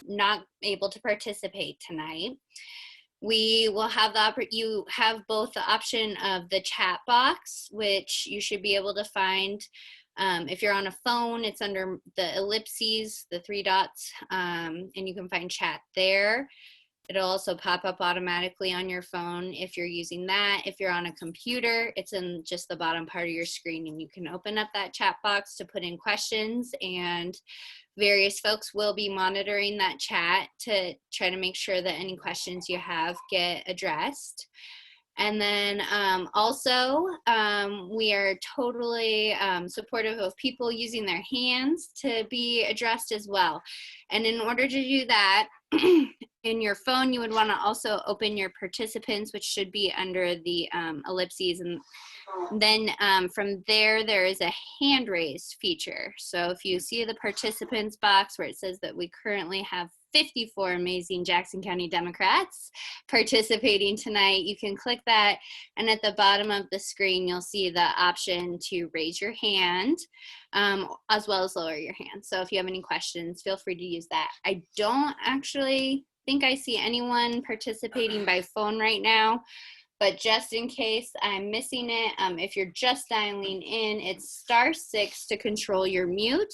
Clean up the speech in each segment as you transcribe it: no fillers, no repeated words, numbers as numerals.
not able to participate tonight, we will have you have both the option of the chat box, which you should be able to find. If you're on a phone, it's under the ellipses, the 3 dots, and you can find chat there. It'll also pop up automatically on your phone if you're using that. If you're on a computer, it's in just the bottom part of your screen, and you can open up that chat box to put in questions, and various folks will be monitoring that chat to try to make sure that any questions you have get addressed. And then also, we are totally supportive of people using their hands to be addressed as well. And in order to do that, in your phone, you would want to also open your participants, which should be under the ellipses. And then from there, there is a hand raise feature. So if you see the participants box where it says that we currently have 54 amazing Jackson County Democrats participating tonight, you can click that, and at the bottom of the screen you'll see the option to raise your hand as well as lower your hand. So if you have any questions, feel free to use that. I don't actually think I see anyone participating by phone right now, but just in case I'm missing it, if you're just dialing in, it's *6 to control your mute,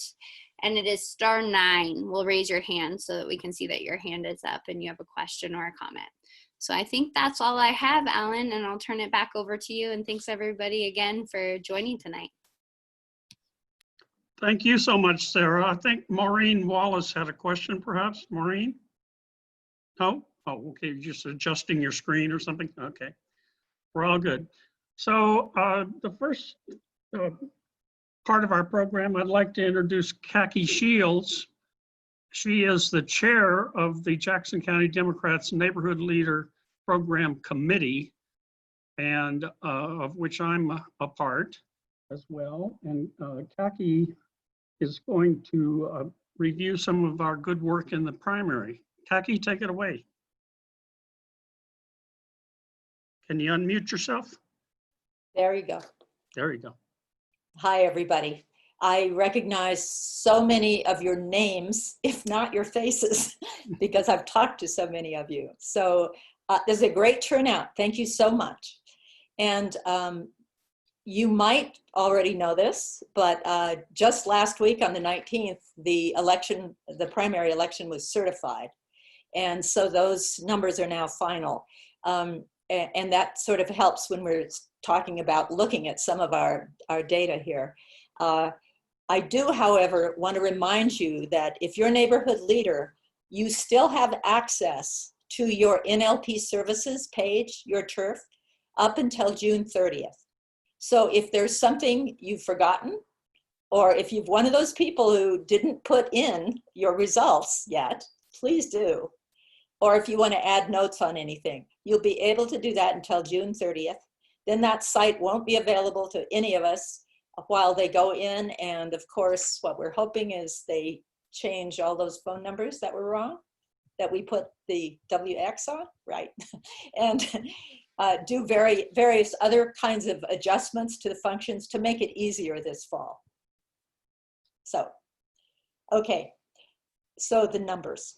and it is *9 will raise your hand so that we can see that your hand is up and you have a question or a comment. So I think that's all I have, Alan, and I'll turn it back over to you. And thanks everybody again for joining tonight. Thank you so much, Sarah. I think Maureen Wallace had a question, perhaps. Maureen? No? Oh, okay, just adjusting your screen or something? Okay, we're all good. So the first part of our program, I'd like to introduce Khaki Shields. She is the chair of the Jackson County Democrats Neighborhood Leader Program Committee, and of which I'm a part as well. And Khaki is going to review some of our good work in the primary. Khaki, take it away. Can you unmute yourself? There you go. There you go. Hi, everybody. I recognize so many of your names, if not your faces, because I've talked to so many of you. So there's a great turnout. Thank you so much. And you might already know this, but just last week on the 19th, the primary election was certified. And so those numbers are now final. And that sort of helps when we're talking about looking at some of our data here. I do, however, want to remind you that if you're a neighborhood leader, you still have access to your NLP services page, your turf, up until June 30th. So if there's something you've forgotten, or if you're one of those people who didn't put in your results yet, please do. Or if you want to add notes on anything, you'll be able to do that until June 30th. Then that site won't be available to any of us while they go in. And of course, what we're hoping is they change all those phone numbers that were wrong, that we put the WX on, right? And do various other kinds of adjustments to the functions to make it easier this fall. So, okay, so the numbers.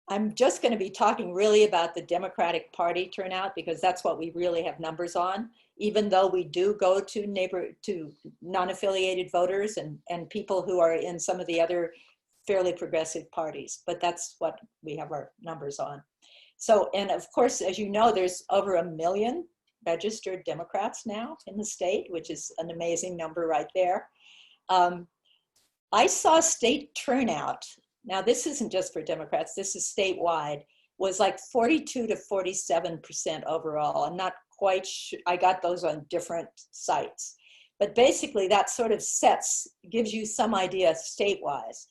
I'm just going to be talking really about the Democratic Party turnout because that's what we really have numbers on, even though we do go to non-affiliated voters and people who are in some of the other fairly progressive parties, but that's what we have our numbers on. So, and of course, as you know, there's over 1 million registered Democrats now in the state, which is an amazing number right there. I saw state turnout. Now, this isn't just for Democrats, this is statewide, was like 42 to 47% overall. I'm not quite sure, I got those on different sites. But basically that sort of gives you some idea statewise.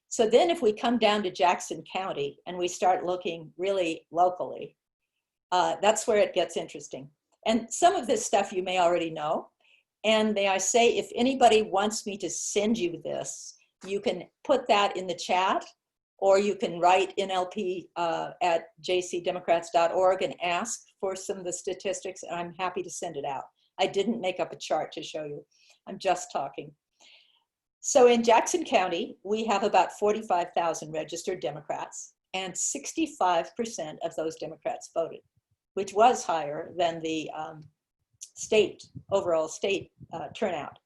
So then if we come down to Jackson County and we start looking really locally, that's where it gets interesting. And some of this stuff you may already know. And may I say, if anybody wants me to send you this, you can put that in the chat, or you can write NLP at jcdemocrats.org and ask for some of the statistics, and I'm happy to send it out. I didn't make up a chart to show you. I'm just talking. So in Jackson County, we have about 45,000 registered Democrats, and 65% of those Democrats voted, which was higher than the overall state turnout.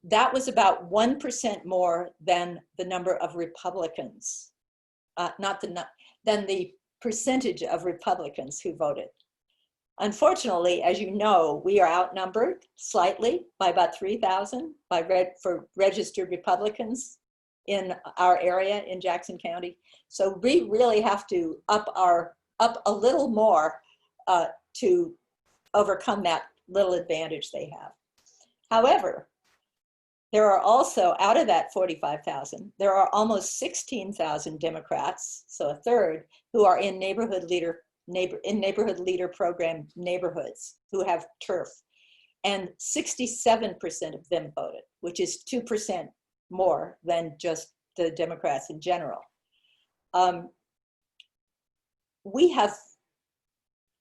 That was about 1% more than the number of Republicans, than the percentage of Republicans who voted. Unfortunately, as you know, we are outnumbered slightly by about 3,000 for registered Republicans in our area in Jackson County. So we really have to up a little more to overcome that little advantage they have. However, there are also, out of that 45,000, there are almost 16,000 Democrats, so a third, who are in neighborhood leader program neighborhoods who have turf. And 67% of them voted, which is 2% more than just the Democrats in general. We have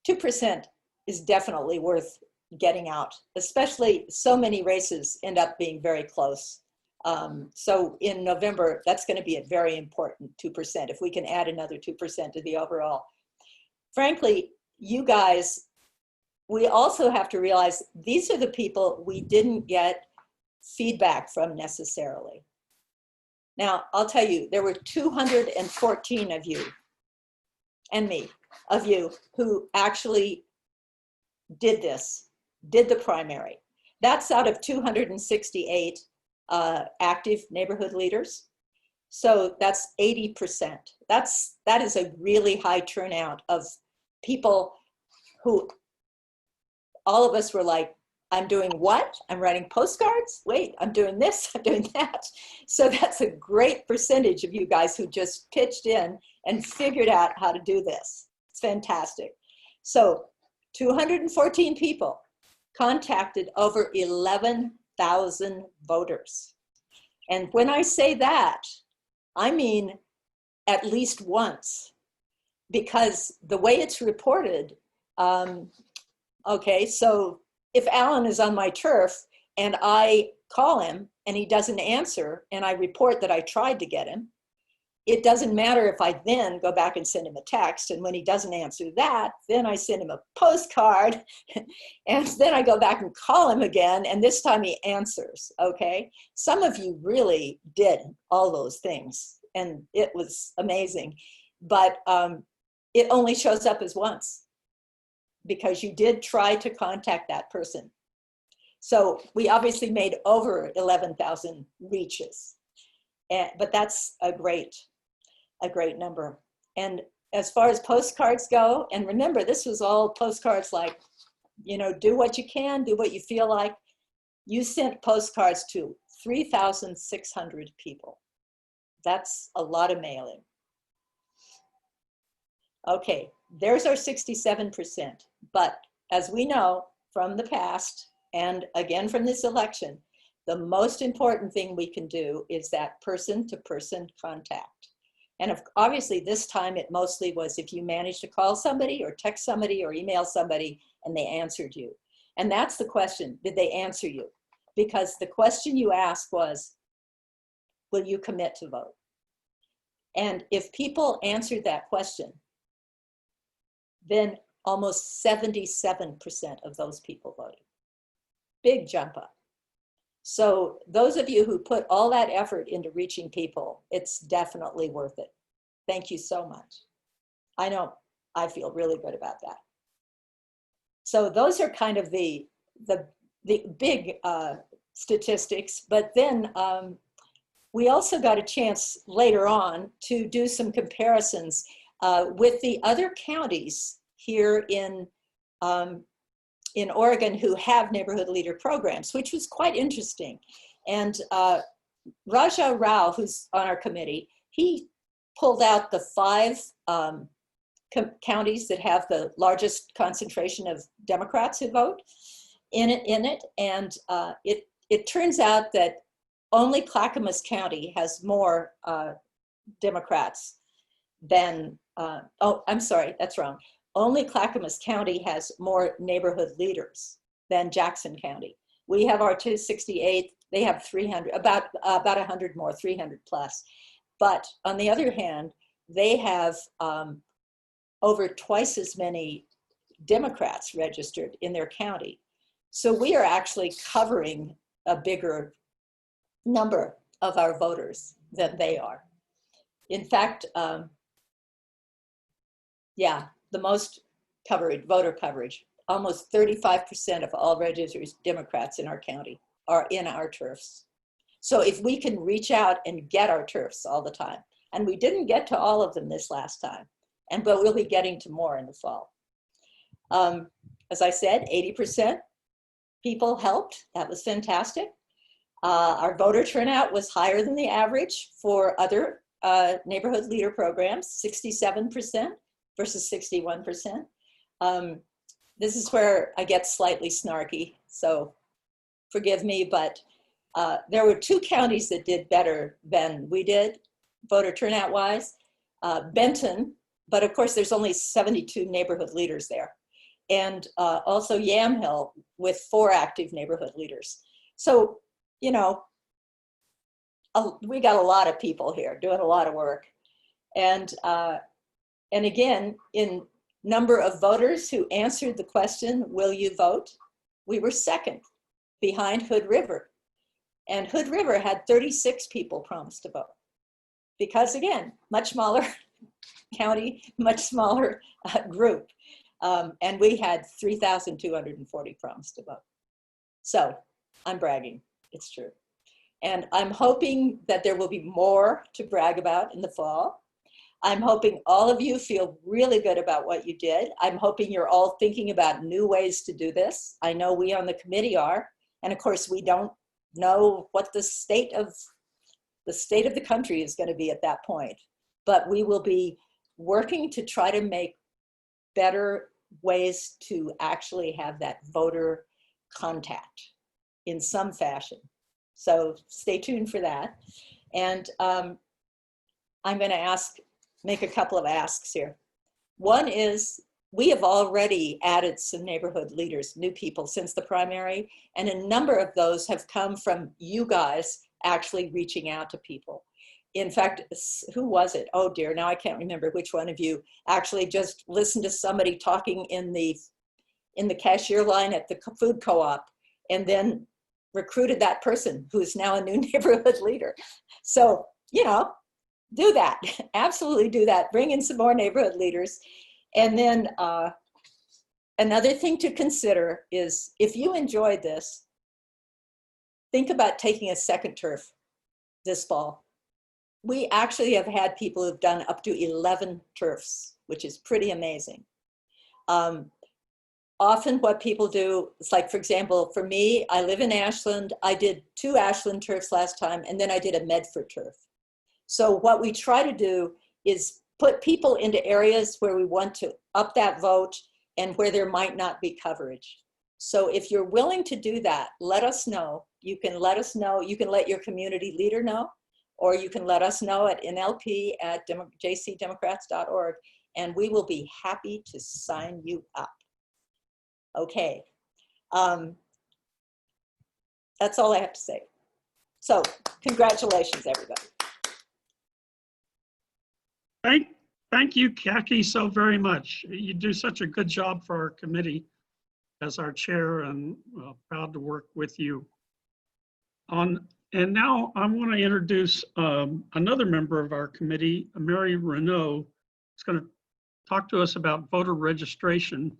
2% is definitely worth getting out, especially so many races end up being very close. So in November, that's going to be a very important 2%, if we can add another 2% to the overall. Frankly, you guys, we also have to realize these are the people we didn't get feedback from necessarily. Now, I'll tell you, there were 214 of you and me, of you, who actually did the primary. That's out of 268 active neighborhood leaders. So that's 80%. That is a really high turnout of people who, all of us were like, I'm doing what? I'm writing postcards? Wait, I'm doing this, I'm doing that. So that's a great percentage of you guys who just pitched in and figured out how to do this. It's fantastic. So 214 people contacted over 11,000 voters. And when I say that, I mean at least once, because the way it's reported, okay, so if Alan is on my turf and I call him and he doesn't answer and I report that I tried to get him, it doesn't matter if I then go back and send him a text, and when he doesn't answer that, then I send him a postcard, and then I go back and call him again, and this time he answers, okay? Some of you really did all those things, and it was amazing, but it only shows up as once, because you did try to contact that person. So we obviously made over 11,000 reaches, but that's a great number. And as far as postcards go, and remember, this was all postcards like, you know, do what you can, do what you feel like. You sent postcards to 3,600 people. That's a lot of mailing. Okay, there's our 67%. But as we know from the past, and again from this election, the most important thing we can do is that person-to-person contact. And obviously this time it mostly was if you managed to call somebody or text somebody or email somebody and they answered you. And that's the question, did they answer you? Because the question you asked was, will you commit to vote? And if people answered that question, then almost 77% of those people voted. Big jump up. So those of you who put all that effort into reaching people, it's definitely worth it. Thank you so much. I know I feel really good about that. So those are kind of the big statistics, but then we also got a chance later on to do some comparisons with the other counties here in Oregon who have neighborhood leader programs, which was quite interesting. And Raja Rao, who's on our committee, he pulled out the 5 counties that have the largest concentration of Democrats who vote in it. And it turns out that only Clackamas County has more Democrats than, oh, I'm sorry, that's wrong. Only Clackamas County has more neighborhood leaders than Jackson County. We have our 268, They have 300, about 100 more, 300 plus. But on the other hand, they have over twice as many Democrats registered in their county. So we are actually covering a bigger number of our voters than they are. In fact, yeah, the most coverage, voter coverage, almost 35% of all registered Democrats in our county are in our turfs. So if we can reach out and get our turfs all the time, and we didn't get to all of them this last time, but we'll be getting to more in the fall. As I said, 80% people helped. That was fantastic. Our voter turnout was higher than the average for other neighborhood leader programs, 67% versus 61%. This is where I get slightly snarky, so forgive me, but there were 2 counties that did better than we did, voter turnout wise. Benton, but of course there's only 72 neighborhood leaders there. And also Yamhill with 4 active neighborhood leaders. So, you know, we got a lot of people here doing a lot of work. And again, in number of voters who answered the question, will you vote? We were second behind Hood River. And Hood River had 36 people promise to vote. Because again, much smaller county, much smaller group. And we had 3,240 promise to vote. So I'm bragging, it's true. And I'm hoping that there will be more to brag about in the fall. I'm hoping all of you feel really good about what you did. I'm hoping you're all thinking about new ways to do this. I know we on the committee are. And of course, we don't know what the state of the country is going to be at that point. But we will be working to try to make better ways to actually have that voter contact in some fashion. So stay tuned for that. And I'm going to make a couple of asks here. One is, we have already added some neighborhood leaders, new people since the primary, and a number of those have come from you guys actually reaching out to people. In fact, who was it? Oh dear, now I can't remember which one of you actually just listened to somebody talking in the cashier line at the food co-op and then recruited that person who is now a new neighborhood leader. So, you know, do that, absolutely do that. Bring in some more neighborhood leaders. And then another thing to consider is, if you enjoyed this, think about taking a second turf this fall. We actually have had people who've done up to 11 turfs, which is pretty amazing. Often what people do, it's like, for example, for me, I live in Ashland. I did 2 Ashland turfs last time, and then I did a Medford turf. So what we try to do is put people into areas where we want to up that vote and where there might not be coverage. So if you're willing to do that, let us know. You can let us know. You can let your community leader know, or you can let us know at nlp@jcdemocrats.org, and we will be happy to sign you up. Okay, that's all I have to say. So congratulations, everybody. Thank you, Khaki, so very much. You do such a good job for our committee as our chair, and proud to work with you. And now I want to introduce another member of our committee, Mary Renaud, who's going to talk to us about voter registration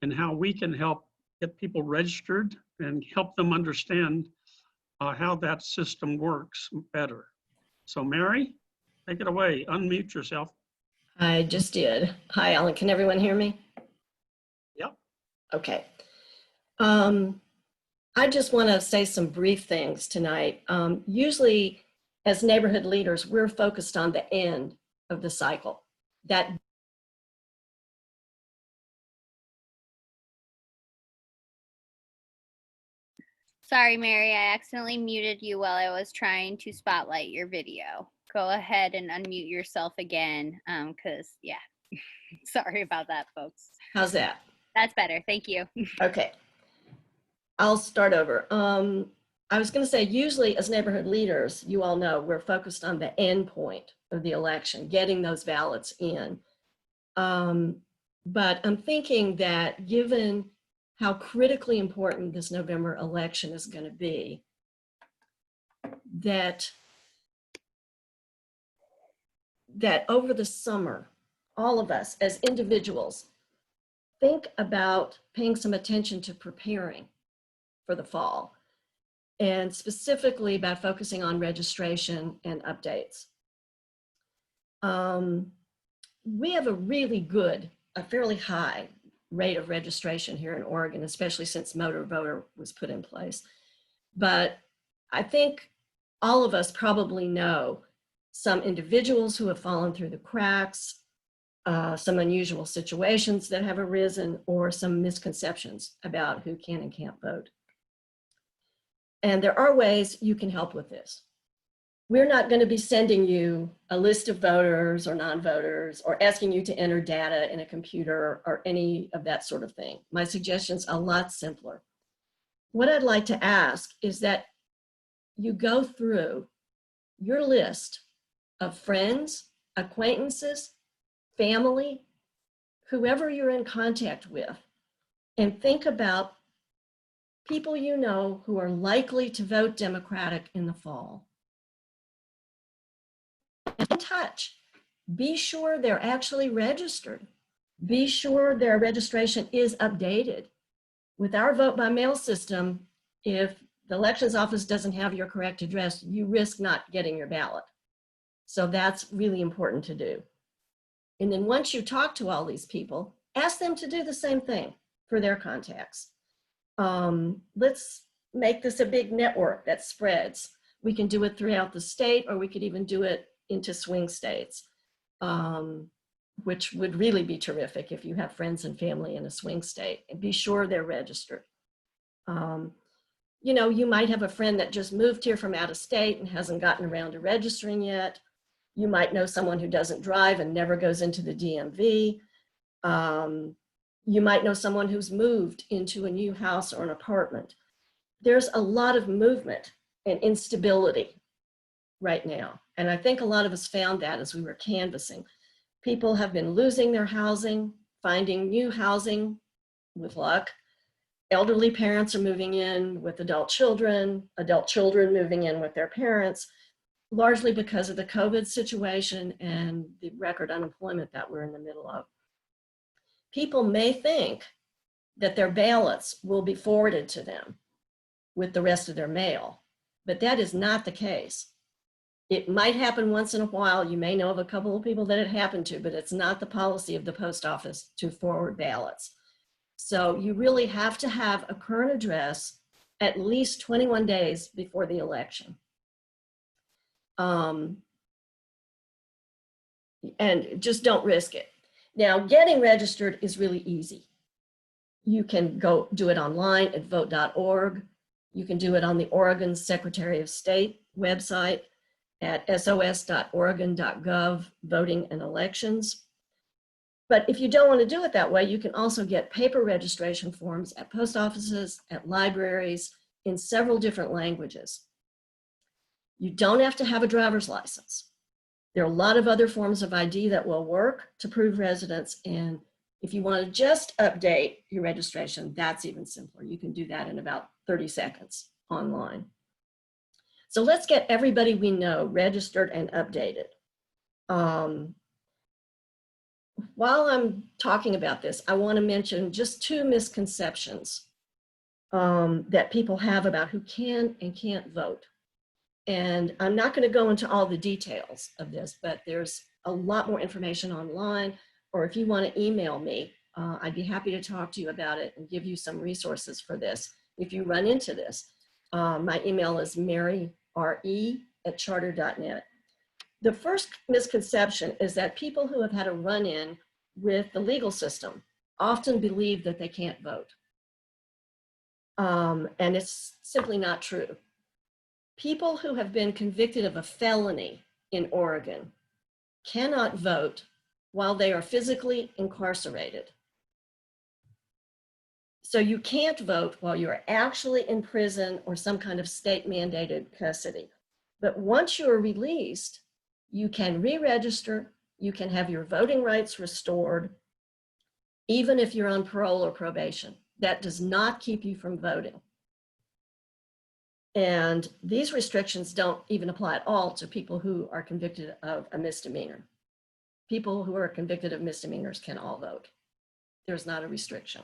and how we can help get people registered and help them understand how that system works better. So Mary, take it away. Unmute yourself. I just did. Hi, Alan. Can everyone hear me? Yep. Okay. I just want to say some brief things tonight. Usually, as neighborhood leaders, we're focused on the end of the cycle. Sorry, Mary, I accidentally muted you while I was trying to spotlight your video. Go ahead and unmute yourself again, because, yeah, sorry about that, folks. How's that? That's better, thank you. Okay. I'll start over. I was going to say, usually as neighborhood leaders, you all know we're focused on the end point of the election, getting those ballots in. But I'm thinking that given how critically important this November election is going to be, that over the summer, all of us as individuals think about paying some attention to preparing for the fall, and specifically by focusing on registration and updates. We have a fairly high rate of registration here in Oregon, especially since Motor Voter was put in place. But I think all of us probably know some individuals who have fallen through the cracks, some unusual situations that have arisen, or some misconceptions about who can and can't vote. And there are ways you can help with this. We're not going to be sending you a list of voters or non-voters or asking you to enter data in a computer or any of that sort of thing. My suggestion's a lot simpler. What I'd like to ask is that you go through your list of friends, acquaintances, family, whoever you're in contact with, and think about people you know who are likely to vote Democratic in the fall. In touch. Be sure they're actually registered. Be sure their registration is updated. With our vote by mail system, if the elections office doesn't have your correct address, you risk not getting your ballot. So that's really important to do. And then once you talk to all these people, ask them to do the same thing for their contacts. Let's make this a big network that spreads. We can do it throughout the state, or we could even do it into swing states, which would really be terrific if you have friends and family in a swing state, and be sure they're registered. You know, you might have a friend that just moved here from out of state and hasn't gotten around to registering yet. You might know someone who doesn't drive and never goes into the DMV. You might know someone who's moved into a new house or an apartment. There's a lot of movement and instability right now. And I think a lot of us found that as we were canvassing. People have been losing their housing, finding new housing with luck. Elderly parents are moving in with adult children moving in with their parents, largely because of the COVID situation and the record unemployment that we're in the middle of. People may think that their ballots will be forwarded to them with the rest of their mail, but that is not the case. It might happen once in a while. You may know of a couple of people that it happened to, but it's not the policy of the post office to forward ballots. So you really have to have a current address at least 21 days before the election. And just don't risk it. Now, getting registered is really easy. You can go do it online at vote.org. You can do it on the Oregon Secretary of State website at sos.oregon.gov, voting and elections. But if you don't want to do it that way, you can also get paper registration forms at post offices, at libraries, in several different languages. You don't have to have a driver's license. There are a lot of other forms of ID that will work to prove residence. And if you want to just update your registration, that's even simpler. You can do that in about 30 seconds online. So let's get everybody we know registered and updated. While I'm talking about this, I want to mention just two misconceptions that people have about who can and can't vote. And I'm not going to go into all the details of this, but there's a lot more information online, or if you want to email me, I'd be happy to talk to you about it and give you some resources for this if you run into this. My email is maryre@charter.net. The first misconception is that people who have had a run-in with the legal system often believe that they can't vote. And it's simply not true. People who have been convicted of a felony in Oregon cannot vote while they are physically incarcerated. So you can't vote while you're actually in prison or some kind of state mandated custody. But once you're released, you can re-register, you can have your voting rights restored, even if you're on parole or probation. That does not keep you from voting. And these restrictions don't even apply at all to people who are convicted of a misdemeanor. People who are convicted of misdemeanors can all vote. There's not a restriction.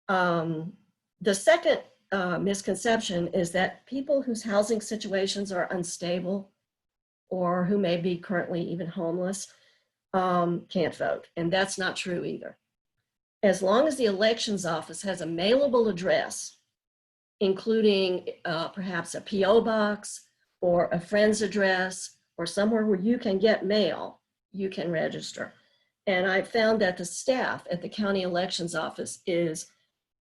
The second misconception is that people whose housing situations are unstable or who may be currently even homeless can't vote. And that's not true either. As long as the elections office has a mailable address, including perhaps a PO box or a friend's address or somewhere where you can get mail, you can register. And I found that the staff at the county elections office is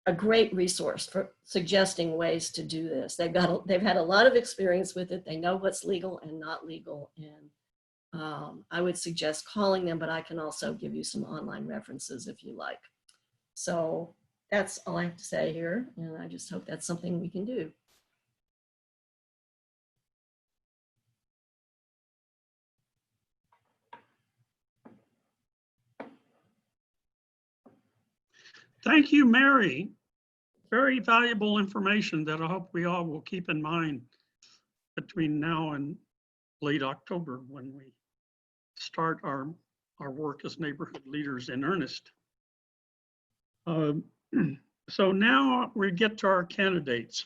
a great resource for suggesting ways to do this. They've had a lot of experience with it. They know what's legal and not legal. And I would suggest calling them, but I can also give you some online references if you like. So that's all I have to say here. And I just hope that's something we can do. Thank you, Mary. Very valuable information that I hope we all will keep in mind between now and late October when we start our work as neighborhood leaders in earnest. So now we get to our candidates.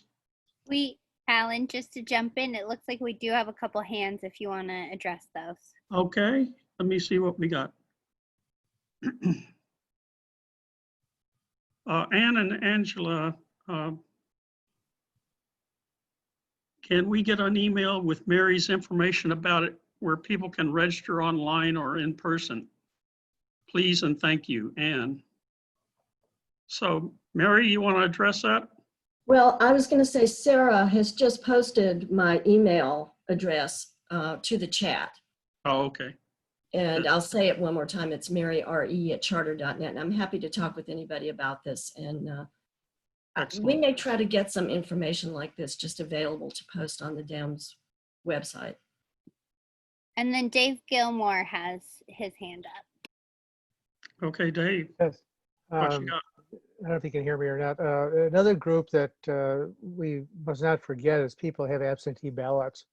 Alan, just to jump in, it looks like we do have a couple hands if you want to address those. Okay, let me see what we got. Ann and Angela, can we get an email with Mary's information about it where people can register online or in person? Please and thank you, Ann. So Mary, you want to address that? Well, I was going to say Sarah has just posted my email address to the chat. Oh, okay. And I'll say it one more time. It's maryre@charter.net. And I'm happy to talk with anybody about this. And we may try to get some information like this just available to post on the Dems website. And then Dave Gilmore has his hand up. Okay, Dave. Yes. What you got? I don't know if you can hear me or not. Another group that we must not forget is people who have absentee ballots.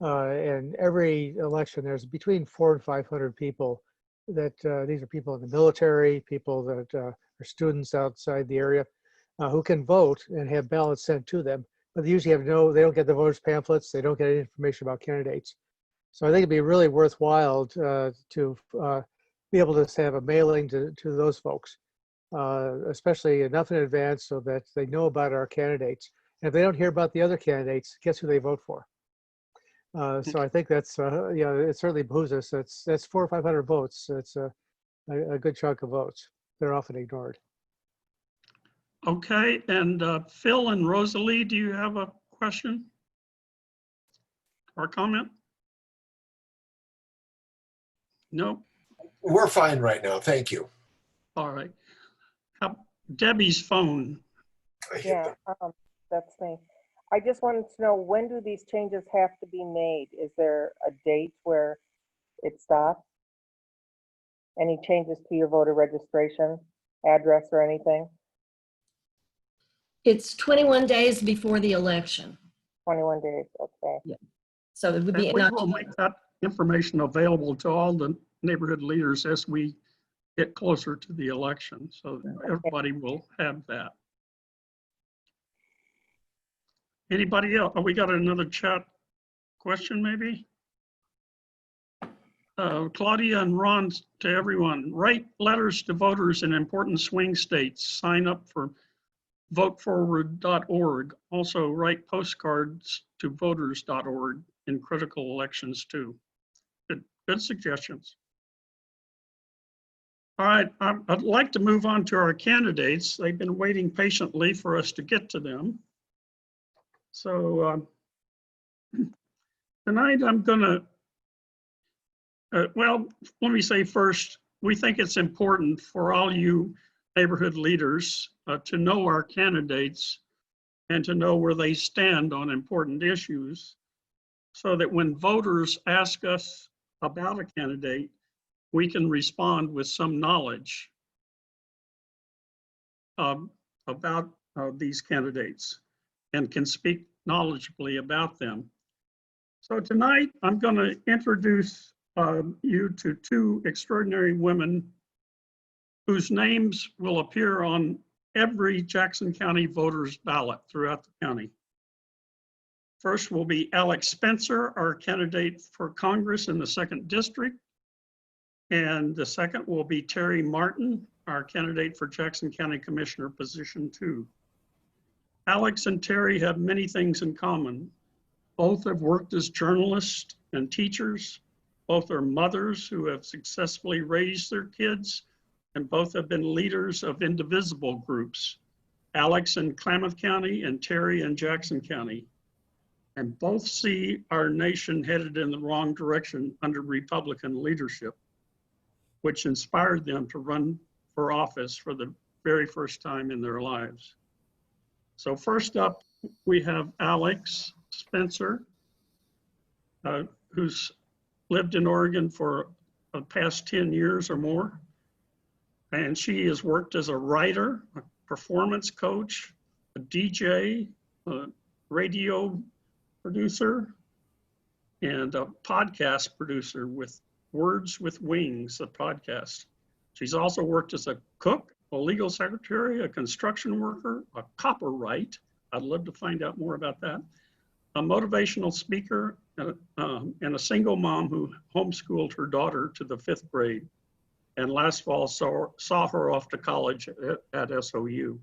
And every election, there's between 400 and 500 people that these are people in the military, people that are students outside the area who can vote and have ballots sent to them. But they usually have they don't get the voters pamphlets. They don't get any information about candidates. So I think it'd be really worthwhile to be able to have a mailing to those folks. Especially enough in advance so that they know about our candidates. And if they don't hear about the other candidates, guess who they vote for? So I think that's, it certainly behooves us. That's 400 or 500 votes. It's a good chunk of votes. They're often ignored. Okay, and Phil and Rosalie, do you have a question or comment? No? We're fine right now. Thank you. All right. Debbie's phone. Yeah, that's me. I just wanted to know, when do these changes have to be made? Is there a date where it stops? Any changes to your voter registration address or anything? It's 21 days before the election. 21 days, okay. Yeah. So it would be. We will make that information available to all the neighborhood leaders as we get closer to the election, so everybody will have that. Anybody else? Oh, we got another chat question maybe? Claudia and Ron, to everyone, write letters to voters in important swing states. Sign up for voteforward.org. Also write postcards to voters.org in critical elections too. Good suggestions. All right, I'd like to move on to our candidates. They've been waiting patiently for us to get to them. So tonight I'm gonna, well, let me say first, we think it's important for all you neighborhood leaders to know our candidates and to know where they stand on important issues, so that when voters ask us about a candidate, we can respond with some knowledge about these candidates and can speak knowledgeably about them. So tonight, I'm going to introduce you to two extraordinary women whose names will appear on every Jackson County voter's ballot throughout the county. First will be Alex Spenser, our candidate for Congress in the 2nd District. And the second will be Terrie Martin, our candidate for Jackson County Commissioner position 2. Alex and Terrie have many things in common. Both have worked as journalists and teachers. Both are mothers who have successfully raised their kids, and both have been leaders of indivisible groups. Alex in Klamath County and Terrie in Jackson County. And both see our nation headed in the wrong direction under Republican leadership, which inspired them to run for office for the very first time in their lives. So first up, we have Alex Spenser, who's lived in Oregon for the past 10 years or more. And she has worked as a writer, a performance coach, a DJ, a radio producer, and a podcast producer with Words with Wings, a podcast. She's also worked as a cook, a legal secretary, a construction worker, a copyright. I'd love to find out more about that. A motivational speaker, and a single mom who homeschooled her daughter to the 5th grade. And last fall saw her off to college at SOU.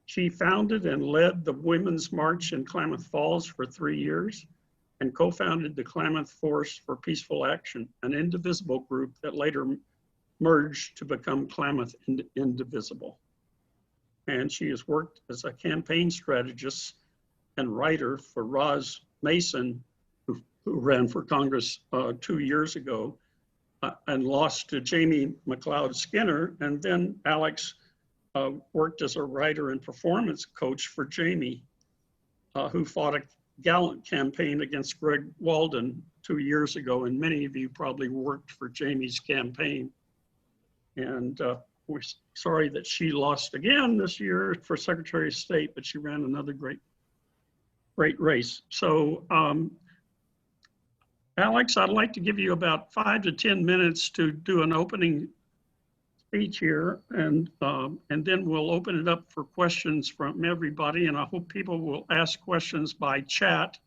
She founded and led the Women's March in Klamath Falls for 3 years and co-founded the Klamath Force for Peaceful Action, an indivisible group that later merged to become Klamath Indivisible. And she has worked as a campaign strategist and writer for Roz Mason, who ran for Congress 2 years ago and lost to Jamie McLeod Skinner. And then Alex worked as a writer and performance coach for Jamie, who fought a gallant campaign against Greg Walden 2 years ago. And many of you probably worked for Jamie's campaign. And we're sorry that she lost again this year for Secretary of State, but she ran another great race. So Alex, I'd like to give you about 5 to 10 minutes to do an opening speech here, and then we'll open it up for questions from everybody. And I hope people will ask questions by chat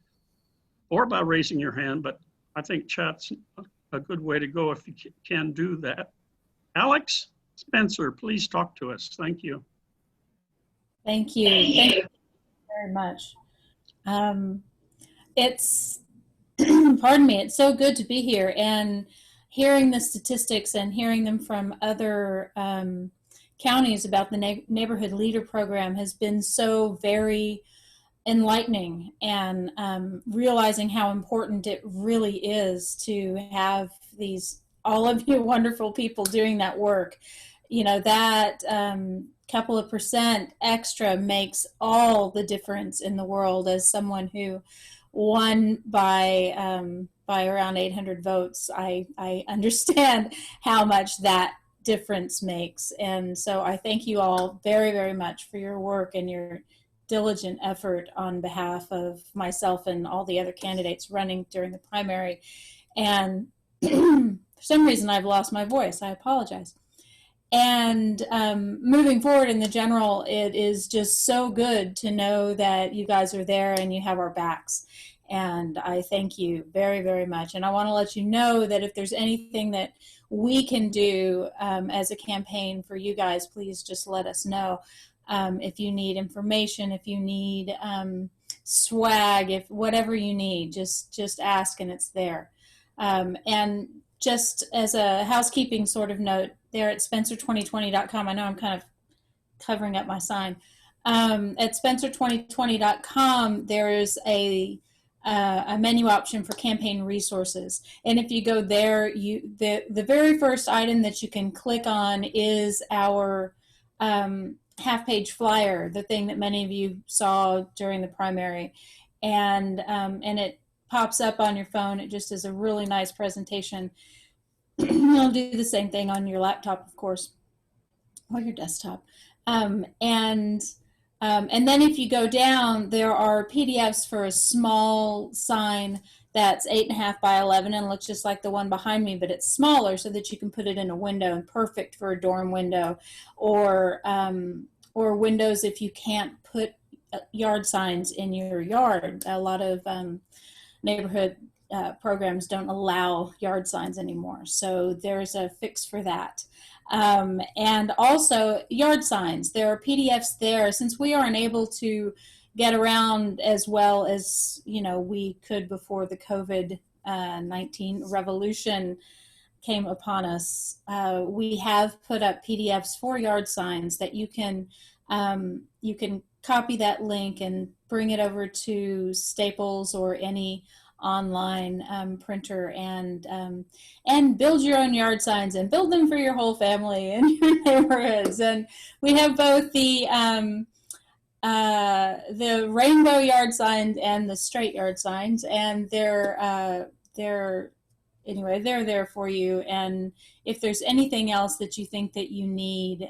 or by raising your hand, but I think chat's a good way to go if you can do that. Alex Spenser, please talk to us. Thank you. Thank you. Thank you very much. It's, pardon me, it's so good to be here and hearing the statistics and hearing them from other counties about the Neighborhood Leader Program has been so very enlightening, and realizing how important it really is to have all of you wonderful people doing that work. You know, that couple of percent extra makes all the difference in the world. As someone who won by around 800 votes, I understand how much that difference makes. And so I thank you all very, very much for your work and your diligent effort on behalf of myself and all the other candidates running during the primary. And for some reason I've lost my voice. I apologize. And moving forward in the general, it is just so good to know that you guys are there and you have our backs. And I thank you very, very much. And I want to let you know that if there's anything that we can do as a campaign for you guys, please just let us know. If you need information, if you need swag, if whatever you need, just ask and it's there. And just as a housekeeping sort of note, there at Spenser2020.com, I know I'm kind of covering up my sign. At Spenser2020.com, there's a menu option for campaign resources. And if you go there, the very first item that you can click on is our half-page flyer, the thing that many of you saw during the primary, and it pops up on your phone. It just is a really nice presentation. You'll do the same thing on your laptop, of course, or your desktop. And then if you go down, there are PDFs for a small sign that's 8.5 by 11 and looks just like the one behind me, but it's smaller so that you can put it in a window, and perfect for a dorm window, or windows if you can't put yard signs in your yard. A lot of neighborhood programs don't allow yard signs anymore, so there's a fix for that. And also yard signs, there are PDFs there. Since we aren't able to get around as well as we could before the COVID-19 revolution came upon us, we have put up PDFs for yard signs that you can copy that link and bring it over to Staples or any online printer and build your own yard signs and build them for your whole family and your neighborhoods. And we have both the rainbow yard signs and the straight yard signs, and they're there for you. And if there's anything else that you think that you need,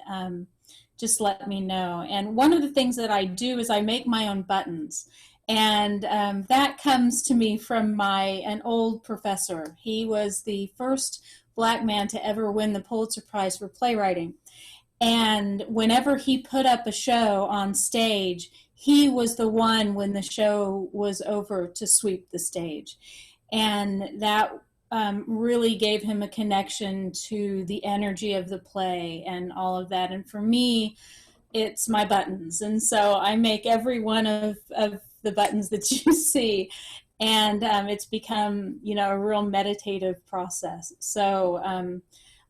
just let me know. And one of the things that I do is I make my own buttons. And that comes to me from an old professor. He was the first Black man to ever win the Pulitzer Prize for playwriting. And whenever he put up a show on stage, he was the one, when the show was over, to sweep the stage. And that really gave him a connection to the energy of the play and all of that. And for me, it's my buttons. And so I make every one of the buttons that you see, and it's become a real meditative process. So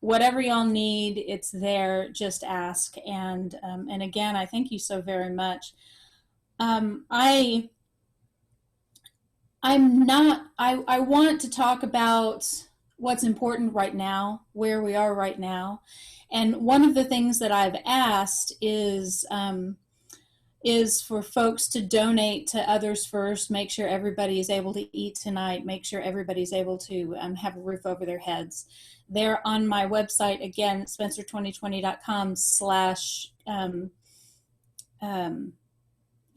whatever y'all need, it's there. Just ask. And again, I thank you so very much. I want to talk about what's important right now, where we are right now. And one of the things that I've asked is for folks to donate to Others First, make sure everybody is able to eat tonight, make sure everybody's able to have a roof over their heads. They're on my website, again, Spenser2020.com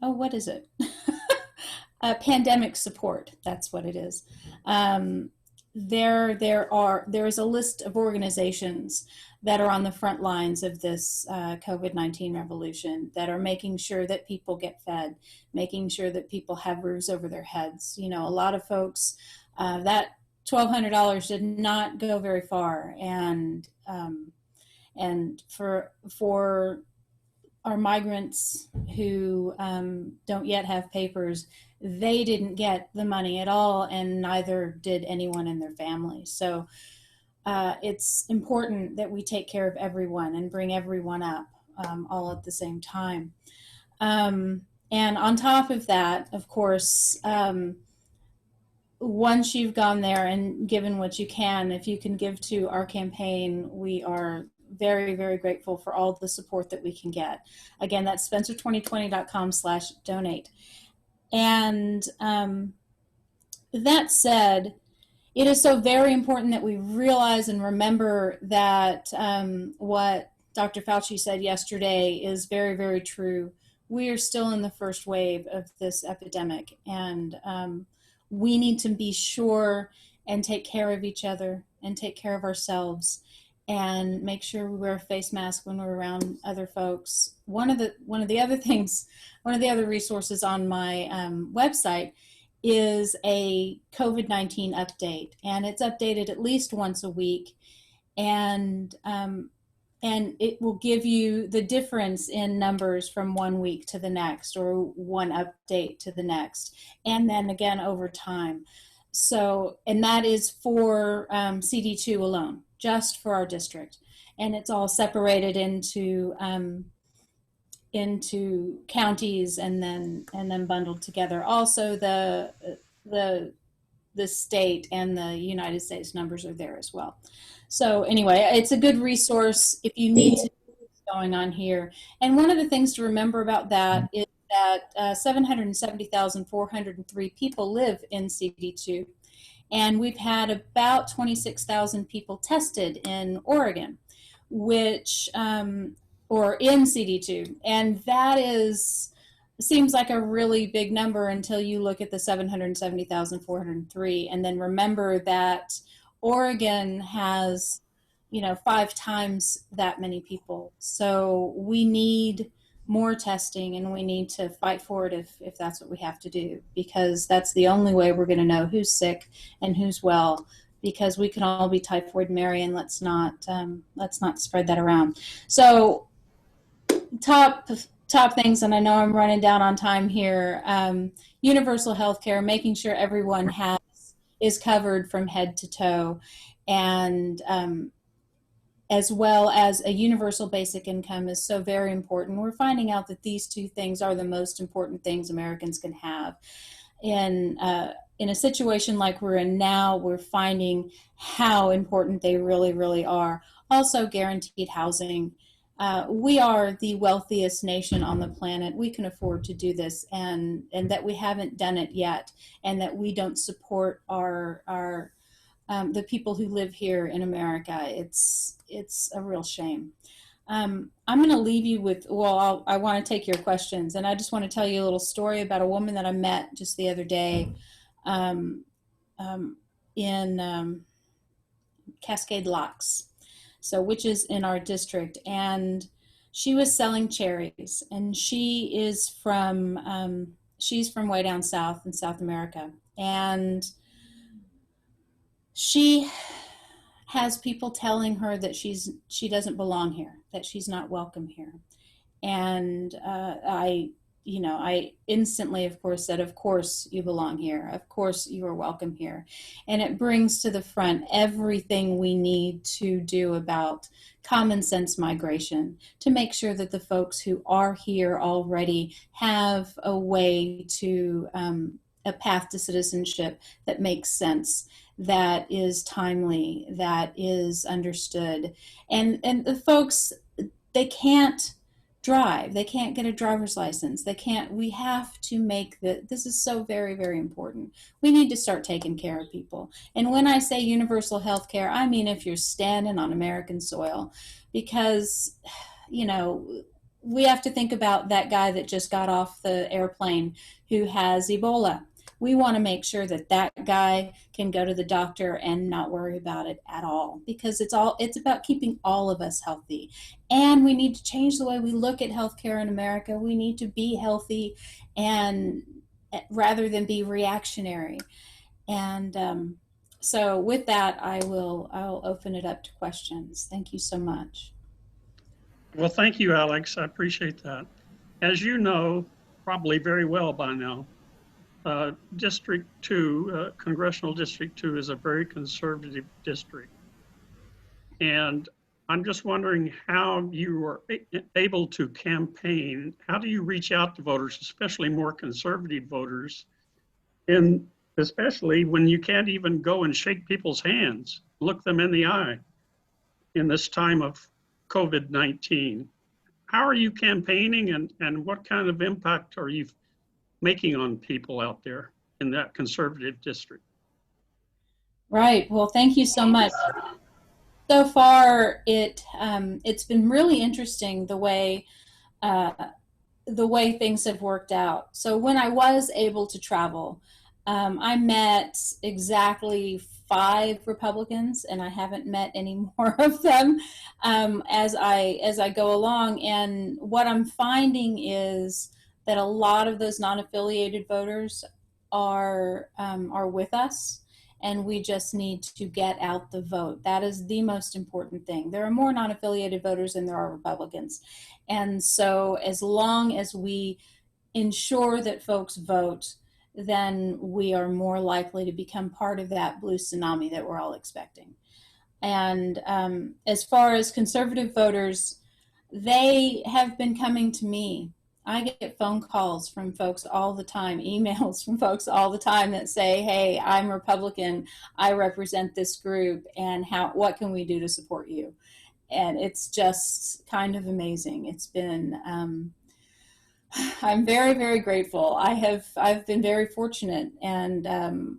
/ what is it? Pandemic support, that's what it is. There is a list of organizations that are on the front lines of this COVID-19 revolution, that are making sure that people get fed, making sure that people have roofs over their heads. A lot of folks, that $1,200 did not go very far, and for our migrants who don't yet have papers, they didn't get the money at all, and neither did anyone in their family. So it's important that we take care of everyone and bring everyone up all at the same time. And on top of that, of course, once you've gone there and given what you can, if you can give to our campaign, we are very, very grateful for all the support that we can get. Again, that's Spenser2020.com/donate. And that said, it is so very important that we realize and remember that what Dr. Fauci said yesterday is very, very true. We are still in the first wave of this epidemic, and we need to be sure and take care of each other and take care of ourselves and make sure we wear a face mask when we're around other folks. One of the other resources on my website is a COVID-19 update, and it's updated at least once a week, and it will give you the difference in numbers from one week to the next, or one update to the next, and then again over time. So, and that is for CD2 alone, just for our district, and it's all separated into counties and then bundled together. Also, the state and the United States numbers are there as well. So anyway, it's a good resource. If you need to going on here. And one of the things to remember about that is that 770,403 people live in CD2. And we've had about 26,000 people tested in Oregon, which, or in CD2. And that seems like a really big number until you look at the 770,403. And then remember that Oregon has, 5 times that many people. So we need more testing, and we need to fight for it if that's what we have to do, because that's the only way we're going to know who's sick and who's well, because we can all be typhoid Mary, and let's not spread that around. So top things, and I know I'm running down on time here, universal health care, making sure everyone is covered from head to toe, and as well as a universal basic income is so very important. We're finding out that these 2 things are the most important things Americans can have. In a situation like we're in now, we're finding how important they really, really are. Also, guaranteed housing. We are the wealthiest nation on the planet. We can afford to do this, and that we haven't done it yet, and that we don't support the people who live here in America. It's a real shame. I'm going to leave you with, I want to take your questions, and I just want to tell you a little story about a woman that I met just the other day in Cascade Locks, which is in our district, and she was selling cherries, and she's from way down south in South America, and she has people telling her that she doesn't belong here, that she's not welcome here. And I instantly, of course, said, of course you belong here. Of course you are welcome here. And it brings to the front everything we need to do about common sense migration, to make sure that the folks who are here already have a way to, a path to citizenship that makes sense, that is timely, that is understood. And the folks, they can't drive, they can't get a driver's license, we have to make this is so very, very important. We need to start taking care of people. And when I say universal health care, I mean if you're standing on American soil, because, we have to think about that guy that just got off the airplane who has Ebola. We want to make sure that guy can go to the doctor and not worry about it at all, because it's about keeping all of us healthy. And we need to change the way we look at healthcare in America. We need to be healthy, and rather than be reactionary. And so with that, I'll open it up to questions. Thank you so much. Well, thank you, Alex. I appreciate that. As you know, probably very well by now, District 2, Congressional District 2 is a very conservative district. And I'm just wondering how you are able to campaign. How do you reach out to voters, especially more conservative voters, and especially when you can't even go and shake people's hands, look them in the eye in this time of COVID-19? How are you campaigning, and what kind of impact are you making on people out there in that conservative district? Right. Well, thank you so much. So far, it's been really interesting the way things have worked out. So when I was able to travel, I met exactly 5 Republicans, and I haven't met any more of them as I go along. And what I'm finding is that a lot of those non-affiliated voters are with us, and we just need to get out the vote. That is the most important thing. There are more non-affiliated voters than there are Republicans. And so as long as we ensure that folks vote, then we are more likely to become part of that blue tsunami that we're all expecting. And as far as conservative voters, they have been coming to me. I get phone calls from folks all the time, emails from folks all the time that say, hey, I'm Republican, I represent this group, and what can we do to support you? and it's just kind of amazing. It's been, I'm very, very grateful. I've been very fortunate, and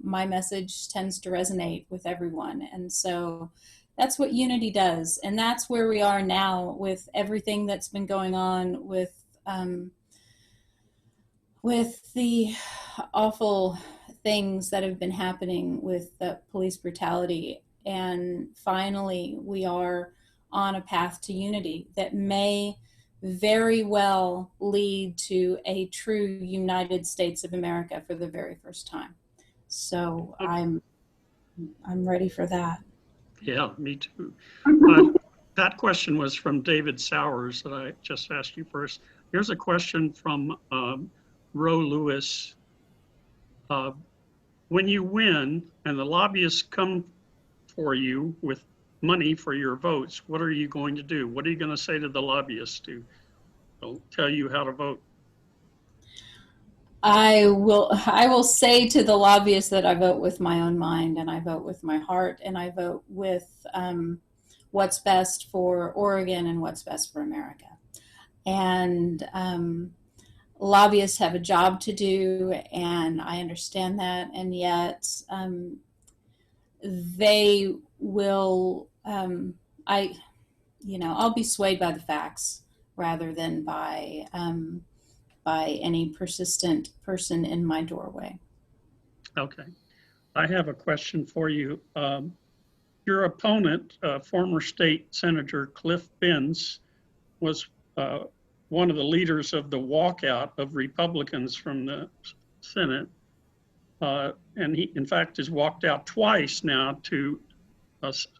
my message tends to resonate with everyone. And so that's what unity does. And that's where we are now with everything that's been going on with the awful things that have been happening with the police brutality. And finally, we are on a path to unity that may very well lead to a true United States of America for the very first time. So I'm ready for that. Yeah, me too. That question was from David Sowers that I just asked you first. Here's a question from Ro Lewis. When you win and the lobbyists come for you with money for your votes, what are you going to do? What are you going to say to the lobbyists to tell you how to vote? I will say to the lobbyists that I vote with my own mind, and I vote with my heart, and I vote with what's best for Oregon and what's best for America. And lobbyists have a job to do, and I understand that, and yet they will, I'll be swayed by the facts rather than by any persistent person in my doorway. Okay. I have a question for you. Your opponent, former state senator Cliff Benz, was one of the leaders of the walkout of Republicans from the Senate. And he, in fact, has walked out twice now to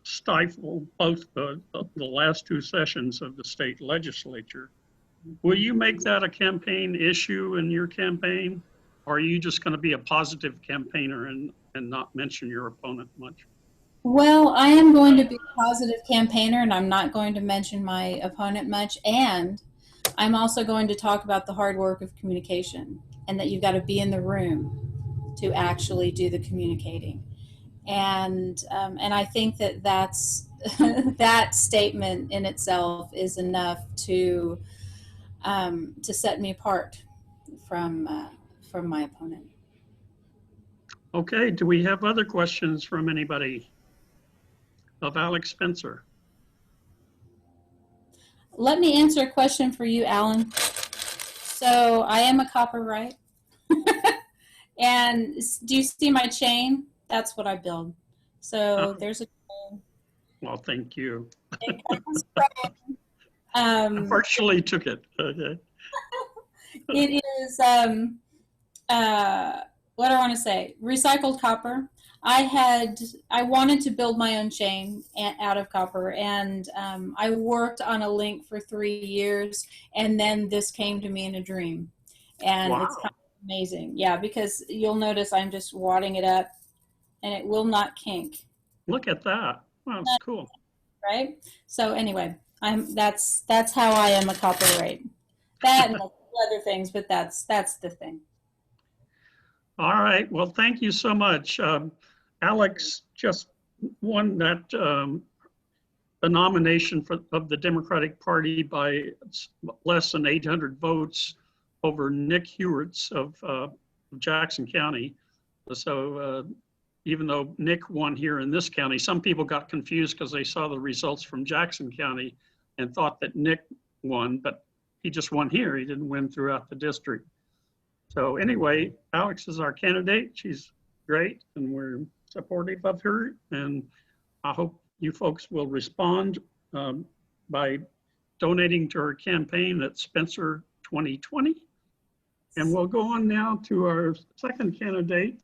stifle both the last two sessions of the state legislature. Will you make that a campaign issue in your campaign? Or are you just going to be a positive campaigner and not mention your opponent much? Well, I am going to be a positive campaigner, and I'm not going to mention my opponent much. And I'm also going to talk about the hard work of communication, and that you've got to be in the room to actually do the communicating. And I think that's that statement in itself is enough to set me apart from my opponent. Okay, do we have other questions from anybody? Of Alex Spenser. Let me answer a question for you, Alan. So I am a copper, right? And do you see my chain? That's what I build. So there's a chain. Well, thank you. It comes from, I partially took it. Okay. it is, what do I want to say? Recycled copper. I wanted to build my own chain out of copper, and I worked on a link for 3 years, and then this came to me in a dream, and Wow. It's kind of amazing. Yeah, because you'll notice I'm just wadding it up, and it will not kink. Look at that. Wow, that's cool. Right. So anyway, that's how I am a copyright. That and other things, but that's the thing. All right. Well, thank you so much. Alex just won that the nomination of the Democratic Party by less than 800 votes over Nick Hewitt's of Jackson County. So even though Nick won here in this county, some people got confused because they saw the results from Jackson County and thought that Nick won, but he just won here. He didn't win throughout the district. So anyway, Alex is our candidate. She's great, and we're supportive of her. And I hope you folks will respond by donating to her campaign at Spenser 2020. And we'll go on now to our second candidate,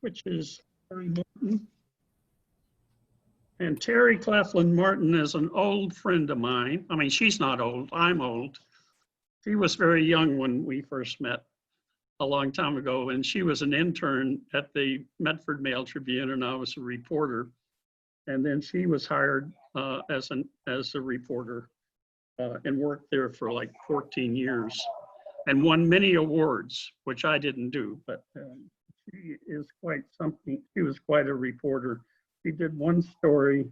which is Terrie Martin. And Terrie Claflin Martin is an old friend of mine. I mean, she's not old, I'm old. She was very young when we first met a long time ago, and she was an intern at the Medford Mail Tribune, and I was a reporter. And then she was hired as a reporter and worked there for like 14 years and won many awards, which I didn't do, but she is quite something. She was quite a reporter. She did one story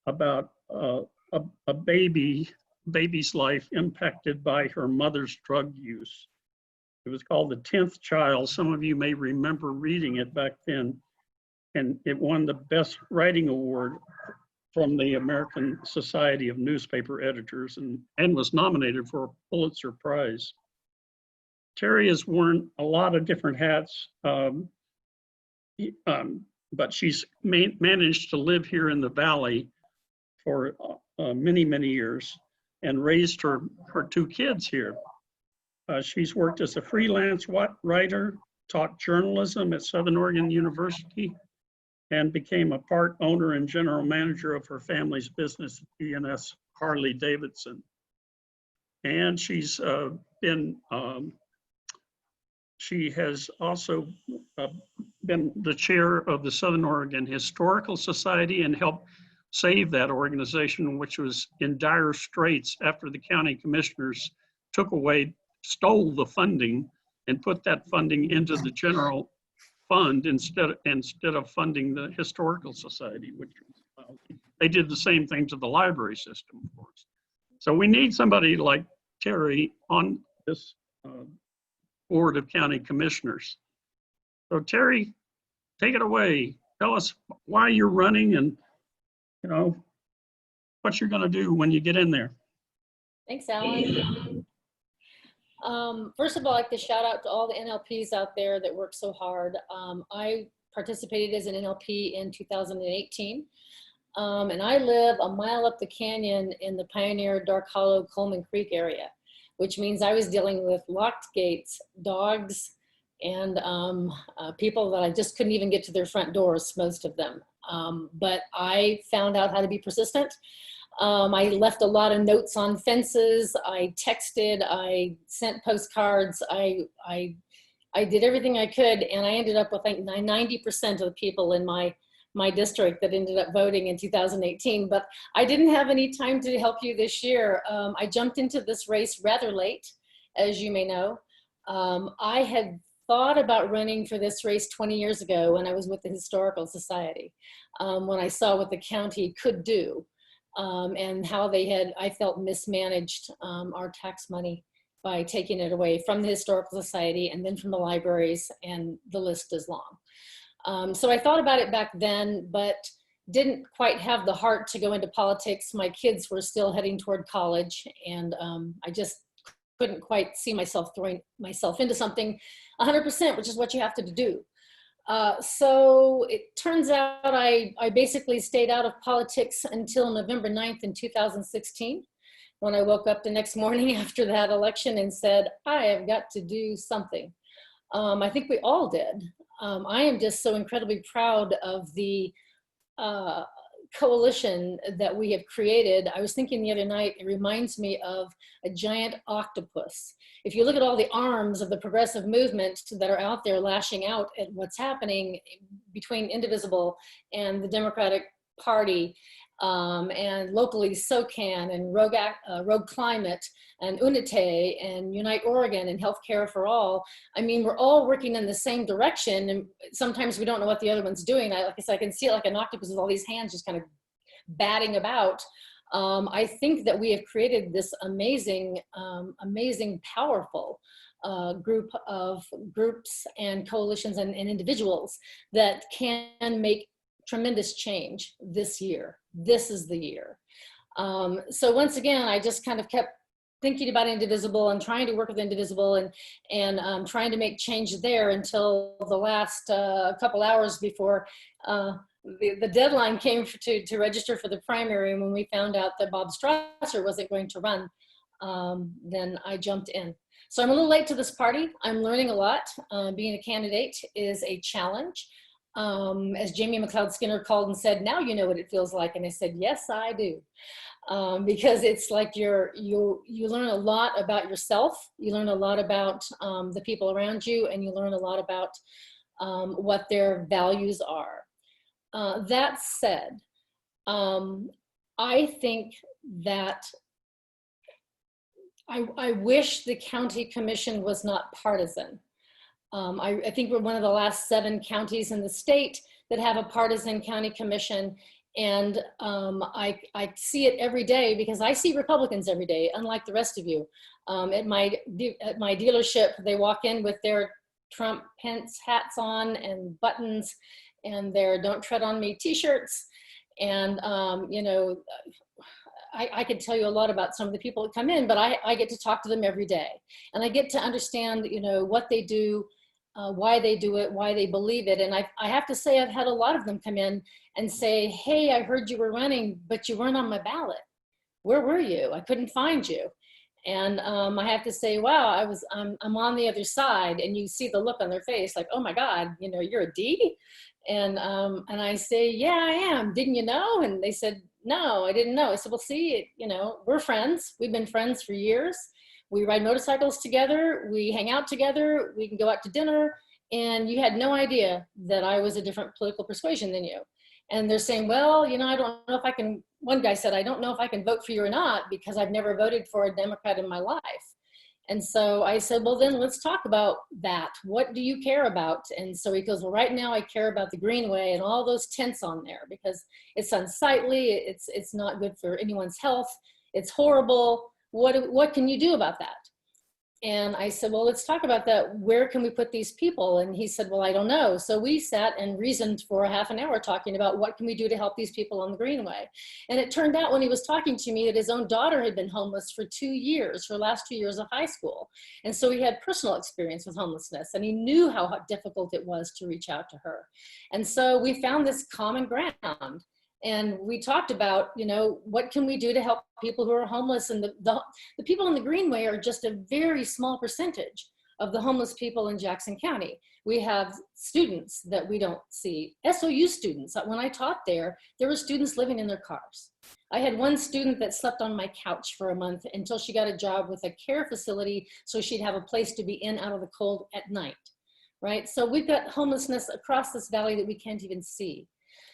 about a baby's life impacted by her mother's drug use. It was called The 10th Child. Some of you may remember reading it back then, and it won the Best Writing Award from the American Society of Newspaper Editors and was nominated for a Pulitzer Prize. Terrie has worn a lot of different hats, but she's managed to live here in the Valley for many, many years and raised her two kids here. She's worked as a freelance writer, taught journalism at Southern Oregon University, and became a part owner and general manager of her family's business, E&S Harley Davidson. And she has also been the chair of the Southern Oregon Historical Society and helped save that organization, which was in dire straits after the county commissioners stole the funding and put that funding into the general fund instead of funding the Historical Society, which they did the same thing to the library system, of course. So we need somebody like Terrie on this board of county commissioners. So Terrie, take it away. Tell us why you're running and what you're going to do when you get in there. Thanks, Alan. First of all, I'd like to shout out to all the NLPs out there that work so hard. I participated as an NLP in 2018, and I live a mile up the canyon in the Pioneer, Dark Hollow, Coleman Creek area, which means I was dealing with locked gates, dogs, and people that I just couldn't even get to their front doors, most of them. But I found out how to be persistent. I left a lot of notes on fences. I texted, I sent postcards. I did everything I could, and I ended up with like 90% of the people in my district that ended up voting in 2018. But I didn't have any time to help you this year. I jumped into this race rather late, as you may know. I had thought about running for this race 20 years ago when I was with the Historical Society, when I saw what the county could do. And how they had, I felt, mismanaged our tax money by taking it away from the Historical Society and then from the libraries, and the list is long. So I thought about it back then, but didn't quite have the heart to go into politics. My kids were still heading toward college, and I just couldn't quite see myself throwing myself into something 100%, which is what you have to do. So it turns out I basically stayed out of politics until November 9th in 2016, when I woke up the next morning after that election and said, I have got to do something. I think we all did. I am just so incredibly proud of the coalition that we have created. I was thinking the other night, it reminds me of a giant octopus. If you look at all the arms of the progressive movement that are out there lashing out at what's happening between Indivisible and the Democratic Party, and locally SOCAN and Rogue Climate and UNITE and Unite Oregon and Healthcare for All. I mean, we're all working in the same direction, and sometimes we don't know what the other one's doing. Like I said, I can see it like an octopus with all these hands just kind of batting about. I think that we have created this amazing, powerful group of groups and coalitions and individuals that can make tremendous change this year. This is the year. So once again, I just kind of kept thinking about Indivisible and trying to work with Indivisible and trying to make change there until the last couple hours before the deadline came to register for the primary. And when we found out that Bob Strasser wasn't going to run, then I jumped in. So I'm a little late to this party. I'm learning a lot. Being a candidate is a challenge. As Jamie McLeod Skinner called and said, now you know what it feels like. And I said, yes, I do. Because it's like you learn a lot about yourself. You learn a lot about the people around you, and you learn a lot about what their values are. That said, I think that I wish the county commission was not partisan. I think we're one of the last 7 counties in the state that have a partisan county commission, And I see it every day because I see Republicans every day, unlike the rest of you. At my dealership, they walk in with their Trump Pence hats on and buttons and their "Don't Tread on Me" t-shirts. And, you know, I could tell you a lot about some of the people that come in, but I get to talk to them every day. And I get to understand, you know, what they do, why they do it, why they believe it. And I have to say, I've had a lot of them come in and say, "Hey, I heard you were running, but you weren't on my ballot. Where were you? I couldn't find you." And I have to say, wow, I'm on the other side. And you see the look on their face like, "Oh my God, you know, you're a D?" And I say, "Yeah, I am. Didn't you know?" And they said, "No, I didn't know." I said, "Well, see, you know, we're friends. We've been friends for years. We ride motorcycles together. We hang out together. We can go out to dinner. And you had no idea that I was a different political persuasion than you." And they're saying, "Well, you know, I don't know if I can," one guy said, "I don't know if I can vote for you or not because I've never voted for a Democrat in my life." And so I said, "Well, then let's talk about that. What do you care about?" And so he goes, "Well, right now I care about the Greenway and all those tents on there because it's unsightly. It's not good for anyone's health. It's horrible. What can you do about that?" And I said, "Well, let's talk about that. Where can we put these people?" And he said, "Well, I don't know." So we sat and reasoned for a half an hour talking about what can we do to help these people on the Greenway. And it turned out when he was talking to me that his own daughter had been homeless for 2 years, her last 2 years of high school. And so he had personal experience with homelessness and he knew how difficult it was to reach out to her. And so we found this common ground. And we talked about, you know, what can we do to help people who are homeless? And the people in the Greenway are just a very small percentage of the homeless people in Jackson County. We have students that we don't see, SOU students. When I taught there were students living in their cars. I had one student that slept on my couch for a month until she got a job with a care facility so she'd have a place to be in out of the cold at night, right? So we've got homelessness across this valley that we can't even see.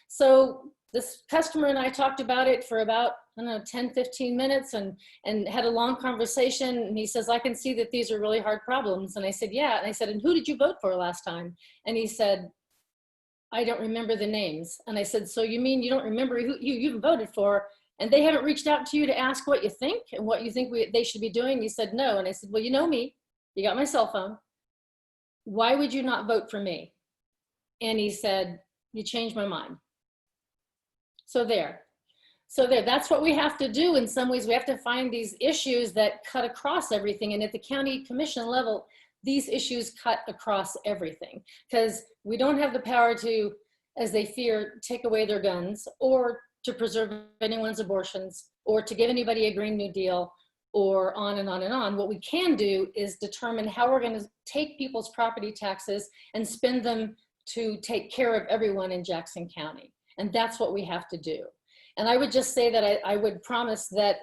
So this customer and I talked about it for about, I don't know, 10, 15 minutes and had a long conversation. And he says, "I can see that these are really hard problems." And I said, "Yeah." And I said, "And who did you vote for last time?" And he said, "I don't remember the names." And I said, "So you mean you don't remember who you voted for and they haven't reached out to you to ask what you think and what you think they should be doing?" He said, "No." And I said, "Well, you know me, you got my cell phone. Why would you not vote for me?" And he said, "You changed my mind." So there, that's what we have to do. In some ways, we have to find these issues that cut across everything. And at the county commission level, these issues cut across everything because we don't have the power to, as they fear, take away their guns or to preserve anyone's abortions or to give anybody a Green New Deal or on and on and on. What we can do is determine how we're going to take people's property taxes and spend them to take care of everyone in Jackson County. And that's what we have to do. And I would just say that I would promise that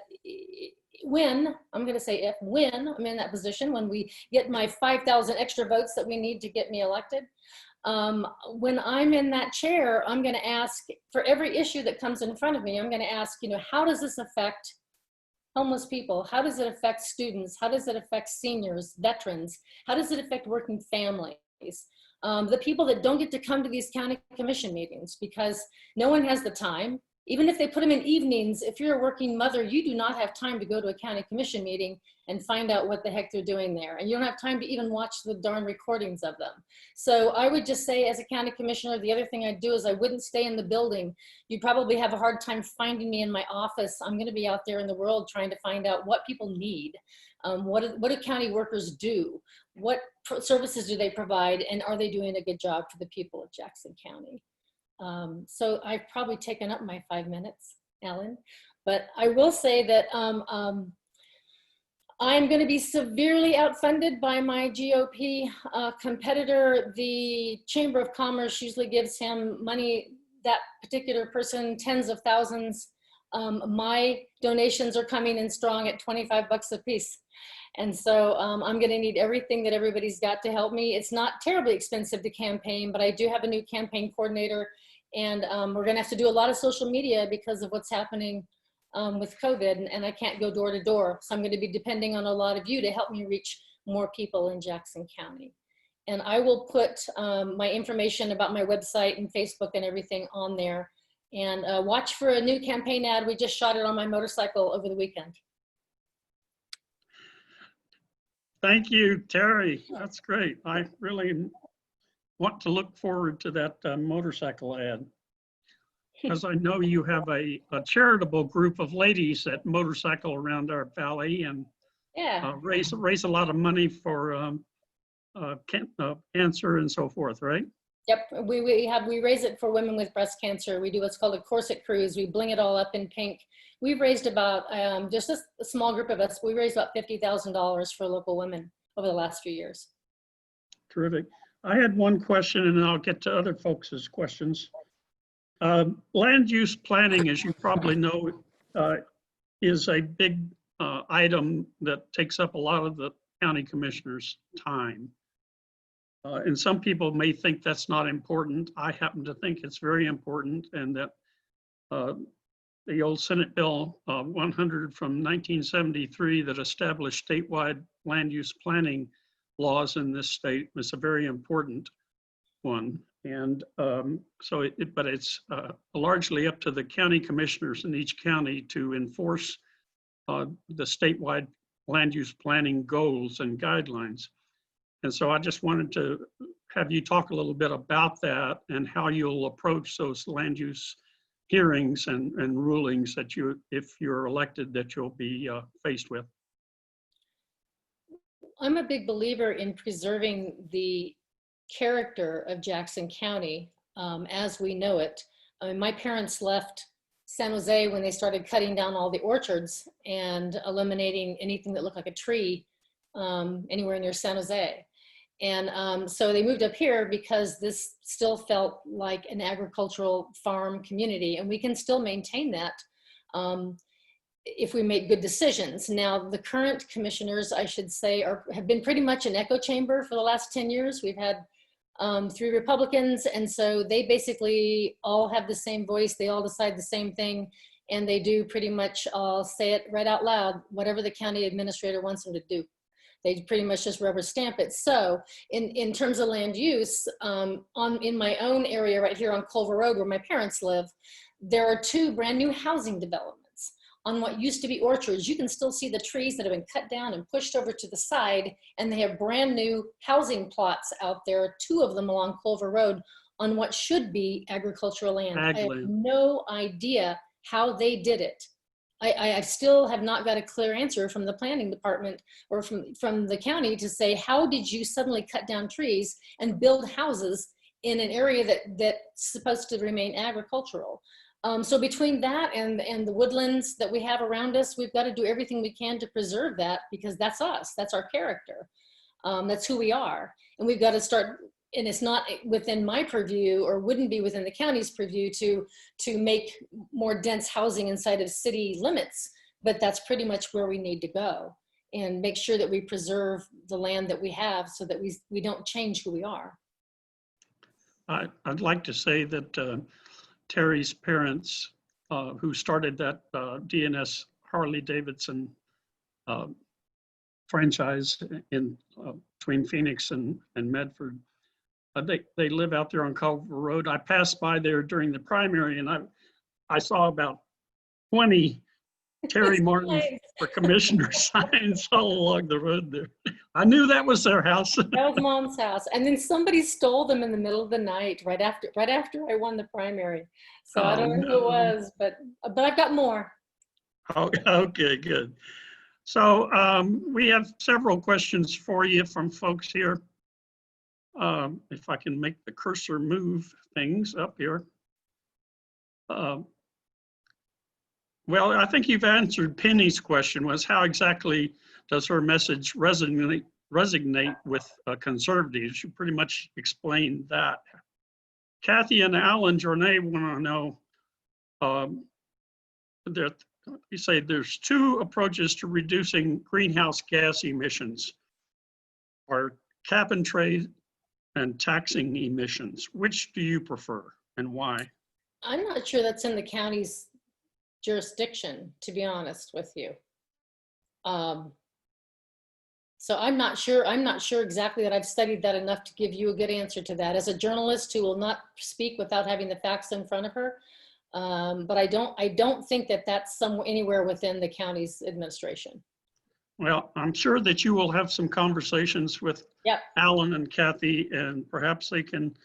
when, I'm going to say if, when I'm in that position, when we get my 5,000 extra votes that we need to get me elected, when I'm in that chair, I'm going to ask for every issue that comes in front of me, I'm going to ask, you know, how does this affect homeless people? How does it affect students? How does it affect seniors, veterans? How does it affect working families? The people that don't get to come to these county commission meetings because no one has the time. Even if they put them in evenings, if you're a working mother, you do not have time to go to a county commission meeting and find out what the heck they're doing there. And you don't have time to even watch the darn recordings of them. So I would just say as a county commissioner, the other thing I'd do is I wouldn't stay in the building. You'd probably have a hard time finding me in my office. I'm going to be out there in the world trying to find out what people need. What do county workers do? What services do they provide? And are they doing a good job for the people of Jackson County? So I've probably taken up my 5 minutes, Ellen, but I will say that I'm going to be severely outfunded by my GOP competitor. The Chamber of Commerce usually gives him money, that particular person, tens of thousands. My donations are coming in strong at $25 a piece. And so I'm going to need everything that everybody's got to help me. It's not terribly expensive to campaign, but I do have a new campaign coordinator. And we're going to have to do a lot of social media because of what's happening with COVID. And I can't go door to door. So I'm going to be depending on a lot of you to help me reach more people in Jackson County. And I will put my information about my website and Facebook and everything on there. And watch for a new campaign ad. We just shot it on my motorcycle over the weekend. Thank you, Terry. That's great. I really want to look forward to that motorcycle ad. Because I know you have a charitable group of ladies that motorcycle around our valley and Yeah. raise a lot of money for cancer and so forth, right? Yep, we raise it for women with breast cancer. We do what's called a corset cruise. We bling it all up in pink. We've raised about, just a small group of us, we raised about $50,000 for local women over the last few years. Terrific. I had one question and then I'll get to other folks' questions. Land use planning, as you probably know, is a big item that takes up a lot of the county commissioners' time. And some people may think that's not important. I happen to think it's very important, and that the old Senate Bill 100 from 1973 that established statewide land use planning laws in this state was a very important one. And but it's largely up to the county commissioners in each county to enforce the statewide land use planning goals and guidelines. And so I just wanted to have you talk a little bit about that and how you'll approach those land use hearings and rulings that you, if you're elected, that you'll be faced with. I'm a big believer in preserving the character of Jackson County as we know it. I mean, my parents left San Jose when they started cutting down all the orchards and eliminating anything that looked like a tree anywhere near San Jose. And so they moved up here because this still felt like an agricultural farm community, and we can still maintain that if we make good decisions. Now, the current commissioners, I should say, have been pretty much an echo chamber for the last 10 years. We've had 3 Republicans, and so they basically all have the same voice. They all decide the same thing, and they do pretty much all say it right out loud, whatever the county administrator wants them to do. They pretty much just rubber stamp it. So in terms of land use, in my own area right here on Culver Road where my parents live, there are 2 brand new housing developments on what used to be orchards. You can still see the trees that have been cut down and pushed over to the side, and they have brand new housing plots out there, 2 of them along Culver Road on what should be agricultural land. I have no idea how they did it. I still have not got a clear answer from the planning department or from the county to say, how did you suddenly cut down trees and build houses in an area that's supposed to remain agricultural? So between that and the woodlands that we have around us, we've got to do everything we can to preserve that, because that's us, that's our character, that's who we are. And we've got to start, and it's not within my purview or wouldn't be within the county's purview to make more dense housing inside of city limits, but that's pretty much where we need to go and make sure that we preserve the land that we have so that we don't change who we are. I'd like to say that Terry's parents, who started that DNS Harley-Davidson franchise in between Phoenix and Medford, they live out there on Culver Road. I passed by there during the primary, and I saw about 20 Terrie Martin for commissioner signs all along the road there. I knew that was their house. That was Mom's house, and then somebody stole them in the middle of the night right after I won the primary. So I don't know who it was, but I've got more. Oh, okay, good. So we have several questions for you from folks here. If I can make the cursor move things up here. Well, I think you've answered Penny's question, was how exactly does her message resonate with conservatives? You pretty much explained that. Kathy and Alan Journay want to know, that you say there's 2 approaches to reducing greenhouse gas emissions, are cap and trade and taxing emissions. Which do you prefer and why? I'm not sure that's in the county's jurisdiction, to be honest with you. So I'm not sure exactly that I've studied that enough to give you a good answer to that. As a journalist who will not speak without having the facts in front of her, But I don't think that that's somewhere anywhere within the county's administration. Well, I'm sure that you will have some conversations with Yep. Alan and Kathy, and perhaps they can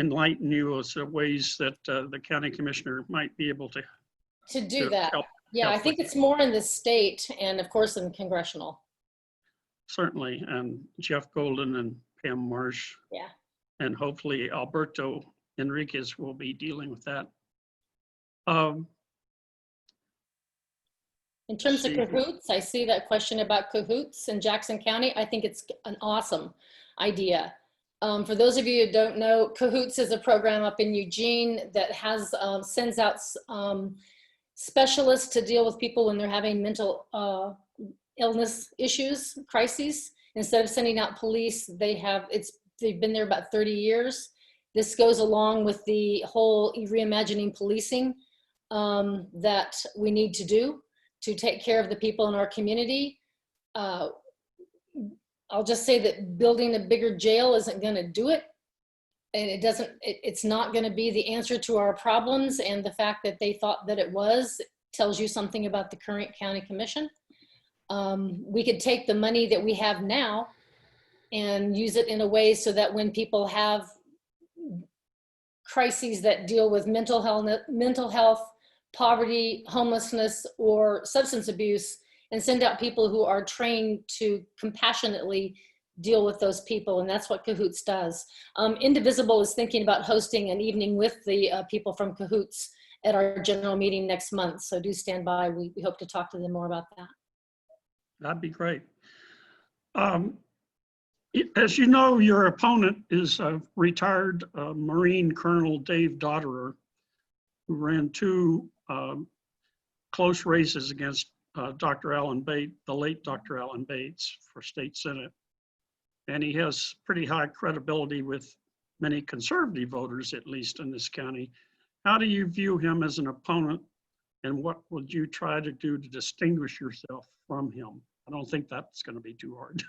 enlighten you as to ways that the county commissioner might be able to Do that. help. Yeah, I help think with it's more in the state and of course in congressional. Certainly, and Jeff Golden and Pam Marsh. Yeah. And hopefully Alberto Enriquez will be dealing with that. In terms of See. cahoots, I see that question about cahoots in Jackson County. I think it's an awesome idea. For those of you who don't know, cahoots is a program up in Eugene that has sends out specialists to deal with people when they're having mental illness issues, crises. Instead of sending out police, they've been there about 30 years. This goes along with the whole reimagining policing that we need to do to take care of the people in our community. I'll just say that building a bigger jail isn't going to do it. And it's not going to be the answer to our problems. And the fact that they thought that it was tells you something about the current county commission. We could take the money that we have now and use it in a way so that when people have crises that deal with mental health, poverty, homelessness, or substance abuse, and send out people who are trained to compassionately deal with those people. And that's what Cahoots does. Indivisible is thinking about hosting an evening with the people from Cahoots at our general meeting next month. So do stand by. We hope to talk to them more about that. That'd be great. As you know, your opponent is a retired Marine Colonel Dave Dotterer, who ran two close races against Dr. Alan Bates, the late Dr. Alan Bates, for state senate. And he has pretty high credibility with many conservative voters, at least in this county. How do you view him as an opponent, and what would you try to do to distinguish yourself from him? I don't think that's going to be too hard.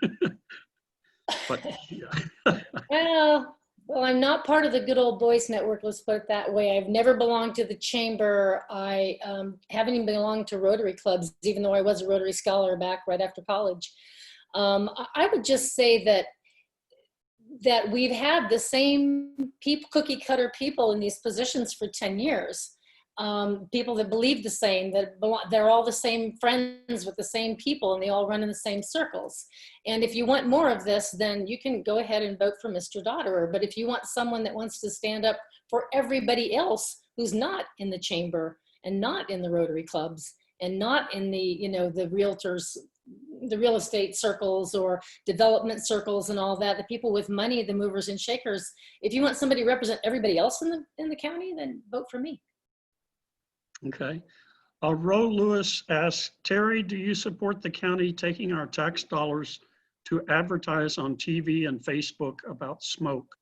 But yeah. Well, I'm not part of the Good Old Boys Network, let's put it that way. I've never belonged to the chamber. I haven't even belonged to Rotary clubs, even though I was a Rotary Scholar back right after college. I would just say that we've had the same cookie cutter people in these positions for 10 years. People that believe the same, they're all the same friends with the same people, and they all run in the same circles. And if you want more of this, then you can go ahead and vote for Mr. Dotterer. But if you want someone that wants to stand up for everybody else who's not in the chamber and not in the Rotary clubs and not in the, the realtors, the real estate circles or development circles and all that, the people with money, the movers and shakers, if you want somebody to represent everybody else in the county, then vote for me. Okay. Ro Lewis asks, Terry, do you support the county taking our tax dollars to advertise on TV and Facebook about smoke?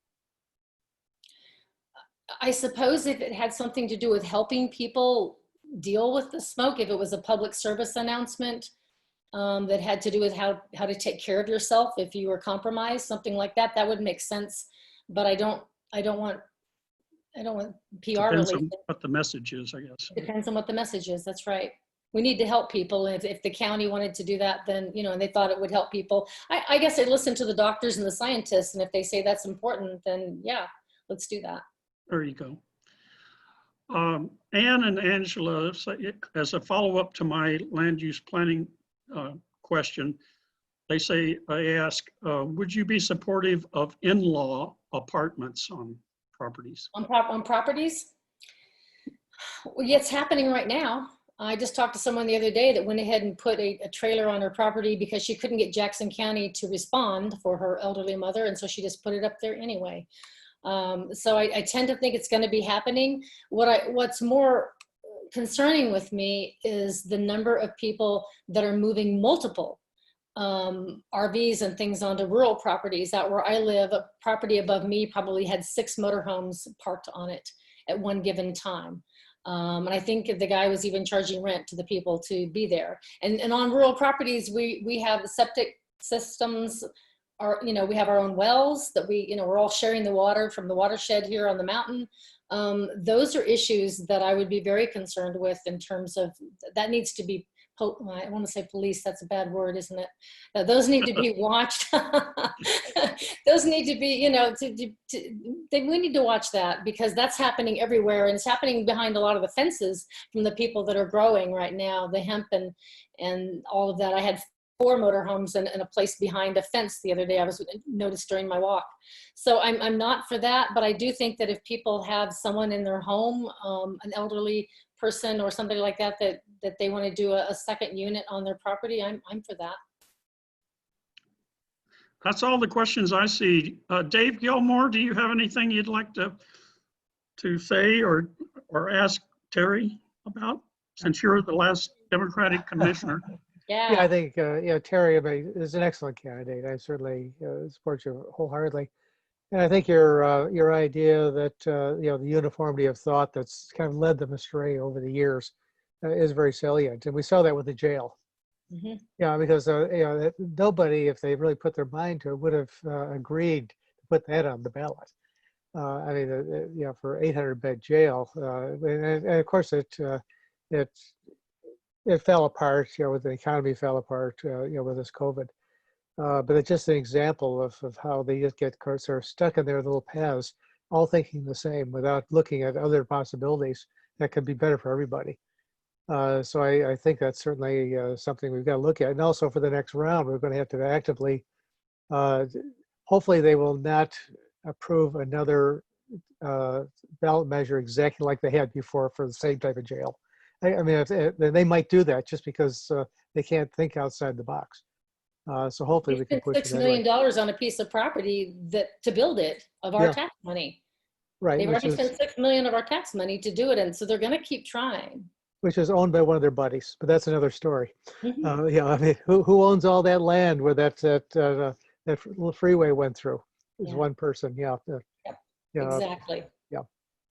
I suppose if it had something to do with helping people deal with the smoke, if it was a public service announcement that had to do with how to take care of yourself if you were compromised, something like that, that would make sense. But I don't want PR Depends related. on what the message is, I guess. Depends on what the message is. That's right. We need to help people. And if the county wanted to do that, then, and they thought it would help people, I guess I'd listen to the doctors and the scientists. And if they say that's important, then yeah, let's do that. There you go. Ann and Angela, as a follow-up to my land use planning question, they ask, would you be supportive of in-law apartments on properties? On properties? Well, yeah, it's happening right now. I just talked to someone the other day that went ahead and put a trailer on her property because she couldn't get Jackson County to respond for her elderly mother. And so she just put it up there anyway. So I tend to think it's going to be happening. What's more concerning with me is the number of people that are moving multiple RVs and things onto rural properties. Out where I live, a property above me probably had 6 motorhomes parked on it at one given time. And I think the guy was even charging rent to the people to be there. And on rural properties, we have septic systems. We have our own wells that we're all sharing the water from the watershed here on the mountain. Those are issues that I would be very concerned with in terms of, that needs to be, I want to say police, that's a bad word, isn't it? Those need to be watched. Those need to be, you know, we need to watch that, because that's happening everywhere, and it's happening behind a lot of the fences from the people that are growing right now, the hemp and all of that. I had 4 motorhomes and a place behind a fence the other day. I was noticed during my walk. So I'm not for that, but I do think that if people have someone in their home, an elderly person or somebody like that, that they want to do a second unit on their property, I'm for that. That's all the questions I see. Dave Gilmore, do you have anything you'd like to say or ask Terry about, since you're the last Democratic commissioner? Yeah, I think Terry is an excellent candidate. I certainly support you wholeheartedly. And I think your idea that the uniformity of thought that's kind of led them astray over the years is very salient, and we saw that with the jail. Mm-hmm. Yeah, because nobody, if they really put their mind to it, would have agreed to put that on the ballot. I mean, for 800-bed jail, and of course it fell apart. With the economy fell apart. With this COVID. But it's just an example of how they just get sort of stuck in their little paths, all thinking the same without looking at other possibilities that could be better for everybody. So I think that's certainly something we've got to look at. And also for the next round, we're going to have to actively, hopefully they will not approve another ballot measure exactly like they had before for the same type of jail. I mean, they might do that just because they can't think outside the box. So hopefully we can push $6 million on a piece of property to build it of our tax money. Right. They've already spent $6 million of our tax money to do it, and so they're going to keep trying. Which is owned by one of their buddies, but that's another story. Mm-hmm. I mean, who owns all that land where that little freeway went through? Is one person. Yeah. Exactly. Yeah.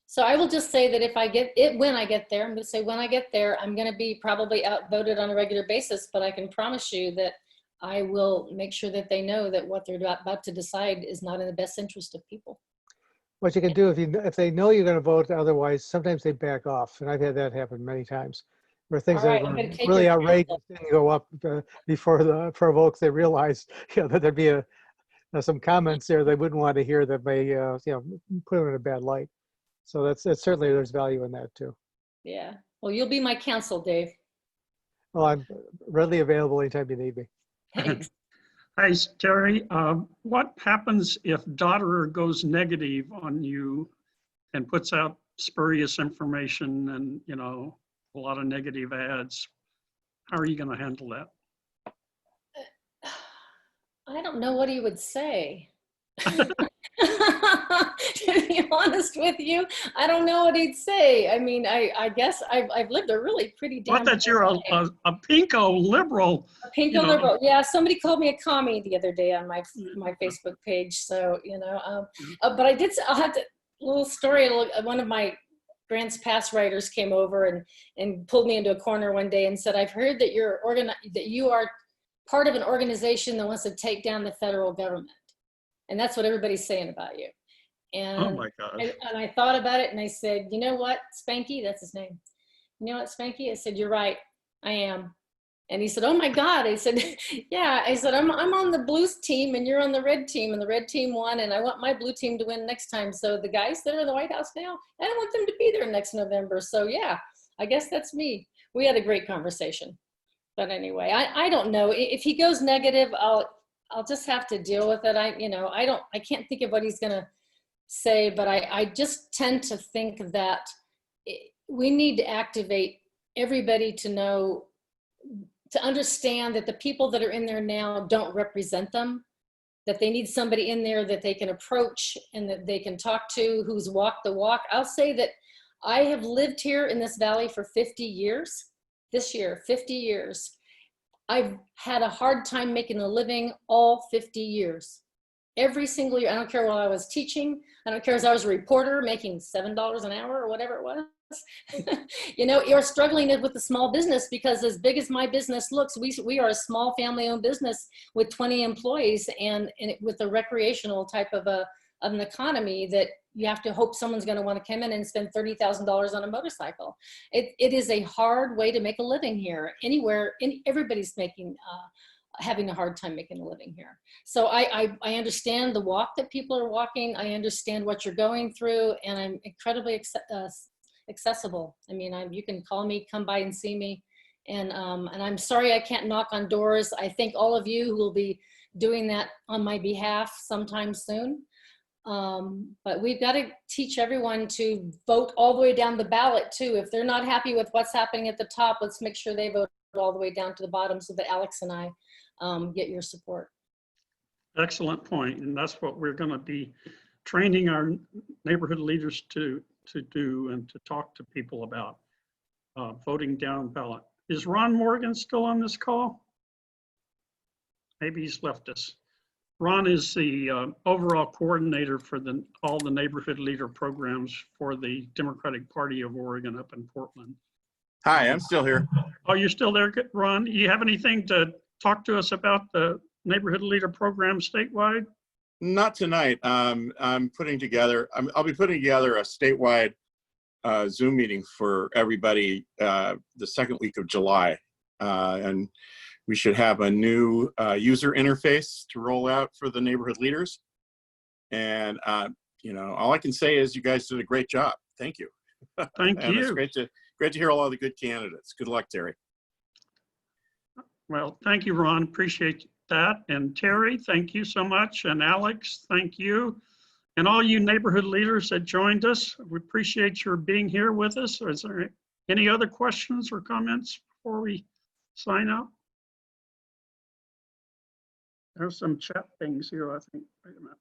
So I will just say that if I get it, when I get there, I'm going to say when I get there, I'm going to be probably outvoted on a regular basis, but I can promise you that I will make sure that they know that what they're about to decide is not in the best interest of people. What you can do if they know you're going to vote otherwise, sometimes they back off, and I've had that happen many times, where things that were really outrageous didn't go up before the provoke. They realized that there'd be some comments there they wouldn't want to hear that may put them in a bad light. So that's certainly there's value in that too. Yeah. Well, you'll be my counsel, Dave. Well, I'm readily available anytime you need me. Thanks. Hi, Terry. What happens if Dotterer goes negative on you and puts out spurious information and, a lot of negative ads? How are you going to handle that? I don't know what he would say. To be honest with you, I don't know what he'd say. I mean, I guess I've lived a really pretty damn Not that you're a pinko liberal. A pinko liberal. Yeah, somebody called me a commie the other day on my Facebook page. So, but I'll have to, little story, one of my Grants Pass writers came over and pulled me into a corner one day and said, I've heard that that you are part of an organization that wants to take down the federal government. And that's what everybody's saying about you. And, oh my gosh. And I thought about it and I said, you know what, Spanky, that's his name. You know what, Spanky? I said, you're right, I am. And he said, oh my God. I said, yeah. I said, I'm on the Blues team and you're on the red team, and the red team won, and I want my blue team to win next time. So the guys that are in the White House now, I don't want them to be there next November. So yeah, I guess that's me. We had a great conversation. But anyway, I don't know. If he goes negative, I'll just have to deal with it. I can't think of what he's gonna say, but I just tend to think that we need to activate everybody to understand that the people that are in there now don't represent them, that they need somebody in there that they can approach and that they can talk to, who's walked the walk. I'll say that I have lived here in this valley for 50 years. This year, 50 years. I've had a hard time making a living all 50 years. Every single year. I don't care what I was teaching. I don't care if I was a reporter making $7 an hour or whatever it was. You're struggling with the small business, because as big as my business looks, we are a small family-owned business with 20 employees and with a recreational type of of an economy that you have to hope someone's going to want to come in and spend $30,000 on a motorcycle. It is a hard way to make a living here. Everybody's having a hard time making a living here. So I understand the walk that people are walking. I understand what you're going through, and I'm incredibly accessible. I mean, you can call me, come by and see me. And I'm sorry I can't knock on doors. I thank all of you who will be doing that on my behalf sometime soon. But we've got to teach everyone to vote all the way down the ballot too. If they're not happy with what's happening at the top, let's make sure they vote all the way down to the bottom so that Alex and I get your support. Excellent point. And that's what we're going to be training our neighborhood leaders to do and to talk to people about, voting down ballot. Is Ron Morgan still on this call? Maybe he's left us. Ron is the overall coordinator for all the neighborhood leader programs for the Democratic Party of Oregon up in Portland. Hi, I'm still here. Oh, you're still there, Ron? You have anything to talk to us about the neighborhood leader program statewide? Not tonight. I'll be putting together a statewide Zoom meeting for everybody the second week of July. And we should have a new user interface to roll out for the neighborhood leaders. And, all I can say is you guys did a great job. Thank you. Thank and you. It's great to hear all the good candidates. Good luck, Terry. Well, thank you, Ron. Appreciate that. And Terry, thank you so much. And Alex, thank you. And all you neighborhood leaders that joined us, we appreciate your being here with us. Is there any other questions or comments before we sign out? There's some chat things here, I think. Wait a minute.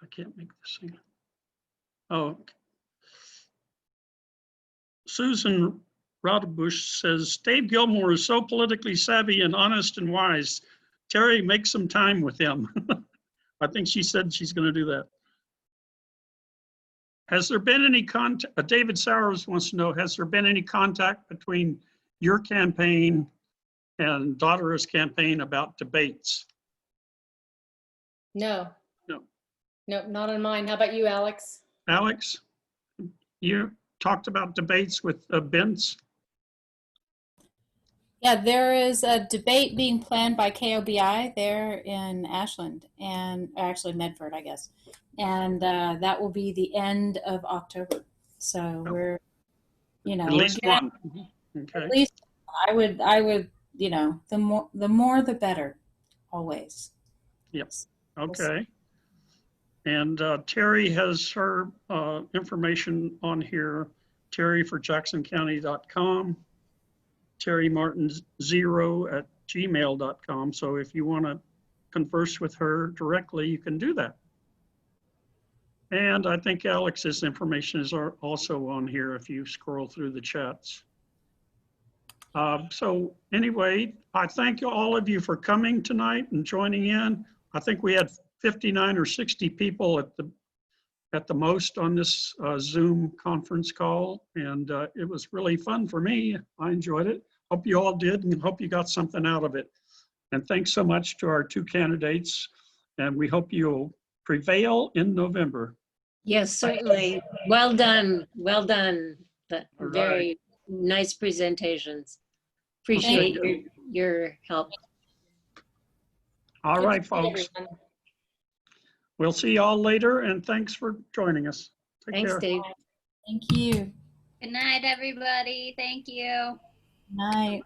I can't make this thing. Oh, okay. Susan Rodebush says, Dave Gilmore is so politically savvy and honest and wise. Terry, make some time with him. I think she said she's going to do that. Has there been any contact? David Sowers wants to know, has there been any contact between your campaign and Daughtera's campaign about debates? No. No. No, not on mine. How about you, Alex? Alex, you talked about debates with Bentz? Yeah, there is a debate being planned by KOBI there in Ashland, and actually Medford, I guess. And that will be the end of October. So we're, At least one. Okay. At least I would, the more the better, always. Yep. Okay. And Terry has her information on here, Terry for jacksoncounty.com, terrymartin0@gmail.com. So if you want to converse with her directly, you can do that. And I think Alex's information is also on here if you scroll through the chats. So anyway, I thank all of you for coming tonight and joining in. I think we had 59 or 60 people at the most on this Zoom conference call, and it was really fun for me. I enjoyed it. Hope you all did, and hope you got something out of it. And thanks so much to our two candidates, and we hope you'll prevail in November. Yes, certainly. Well done. Well done. Very nice presentations. Appreciate your help. All right, folks. We'll see y'all later, and thanks for joining us. Take care. Thanks, Dave. Thank you. Good night, everybody. Thank you. Good night.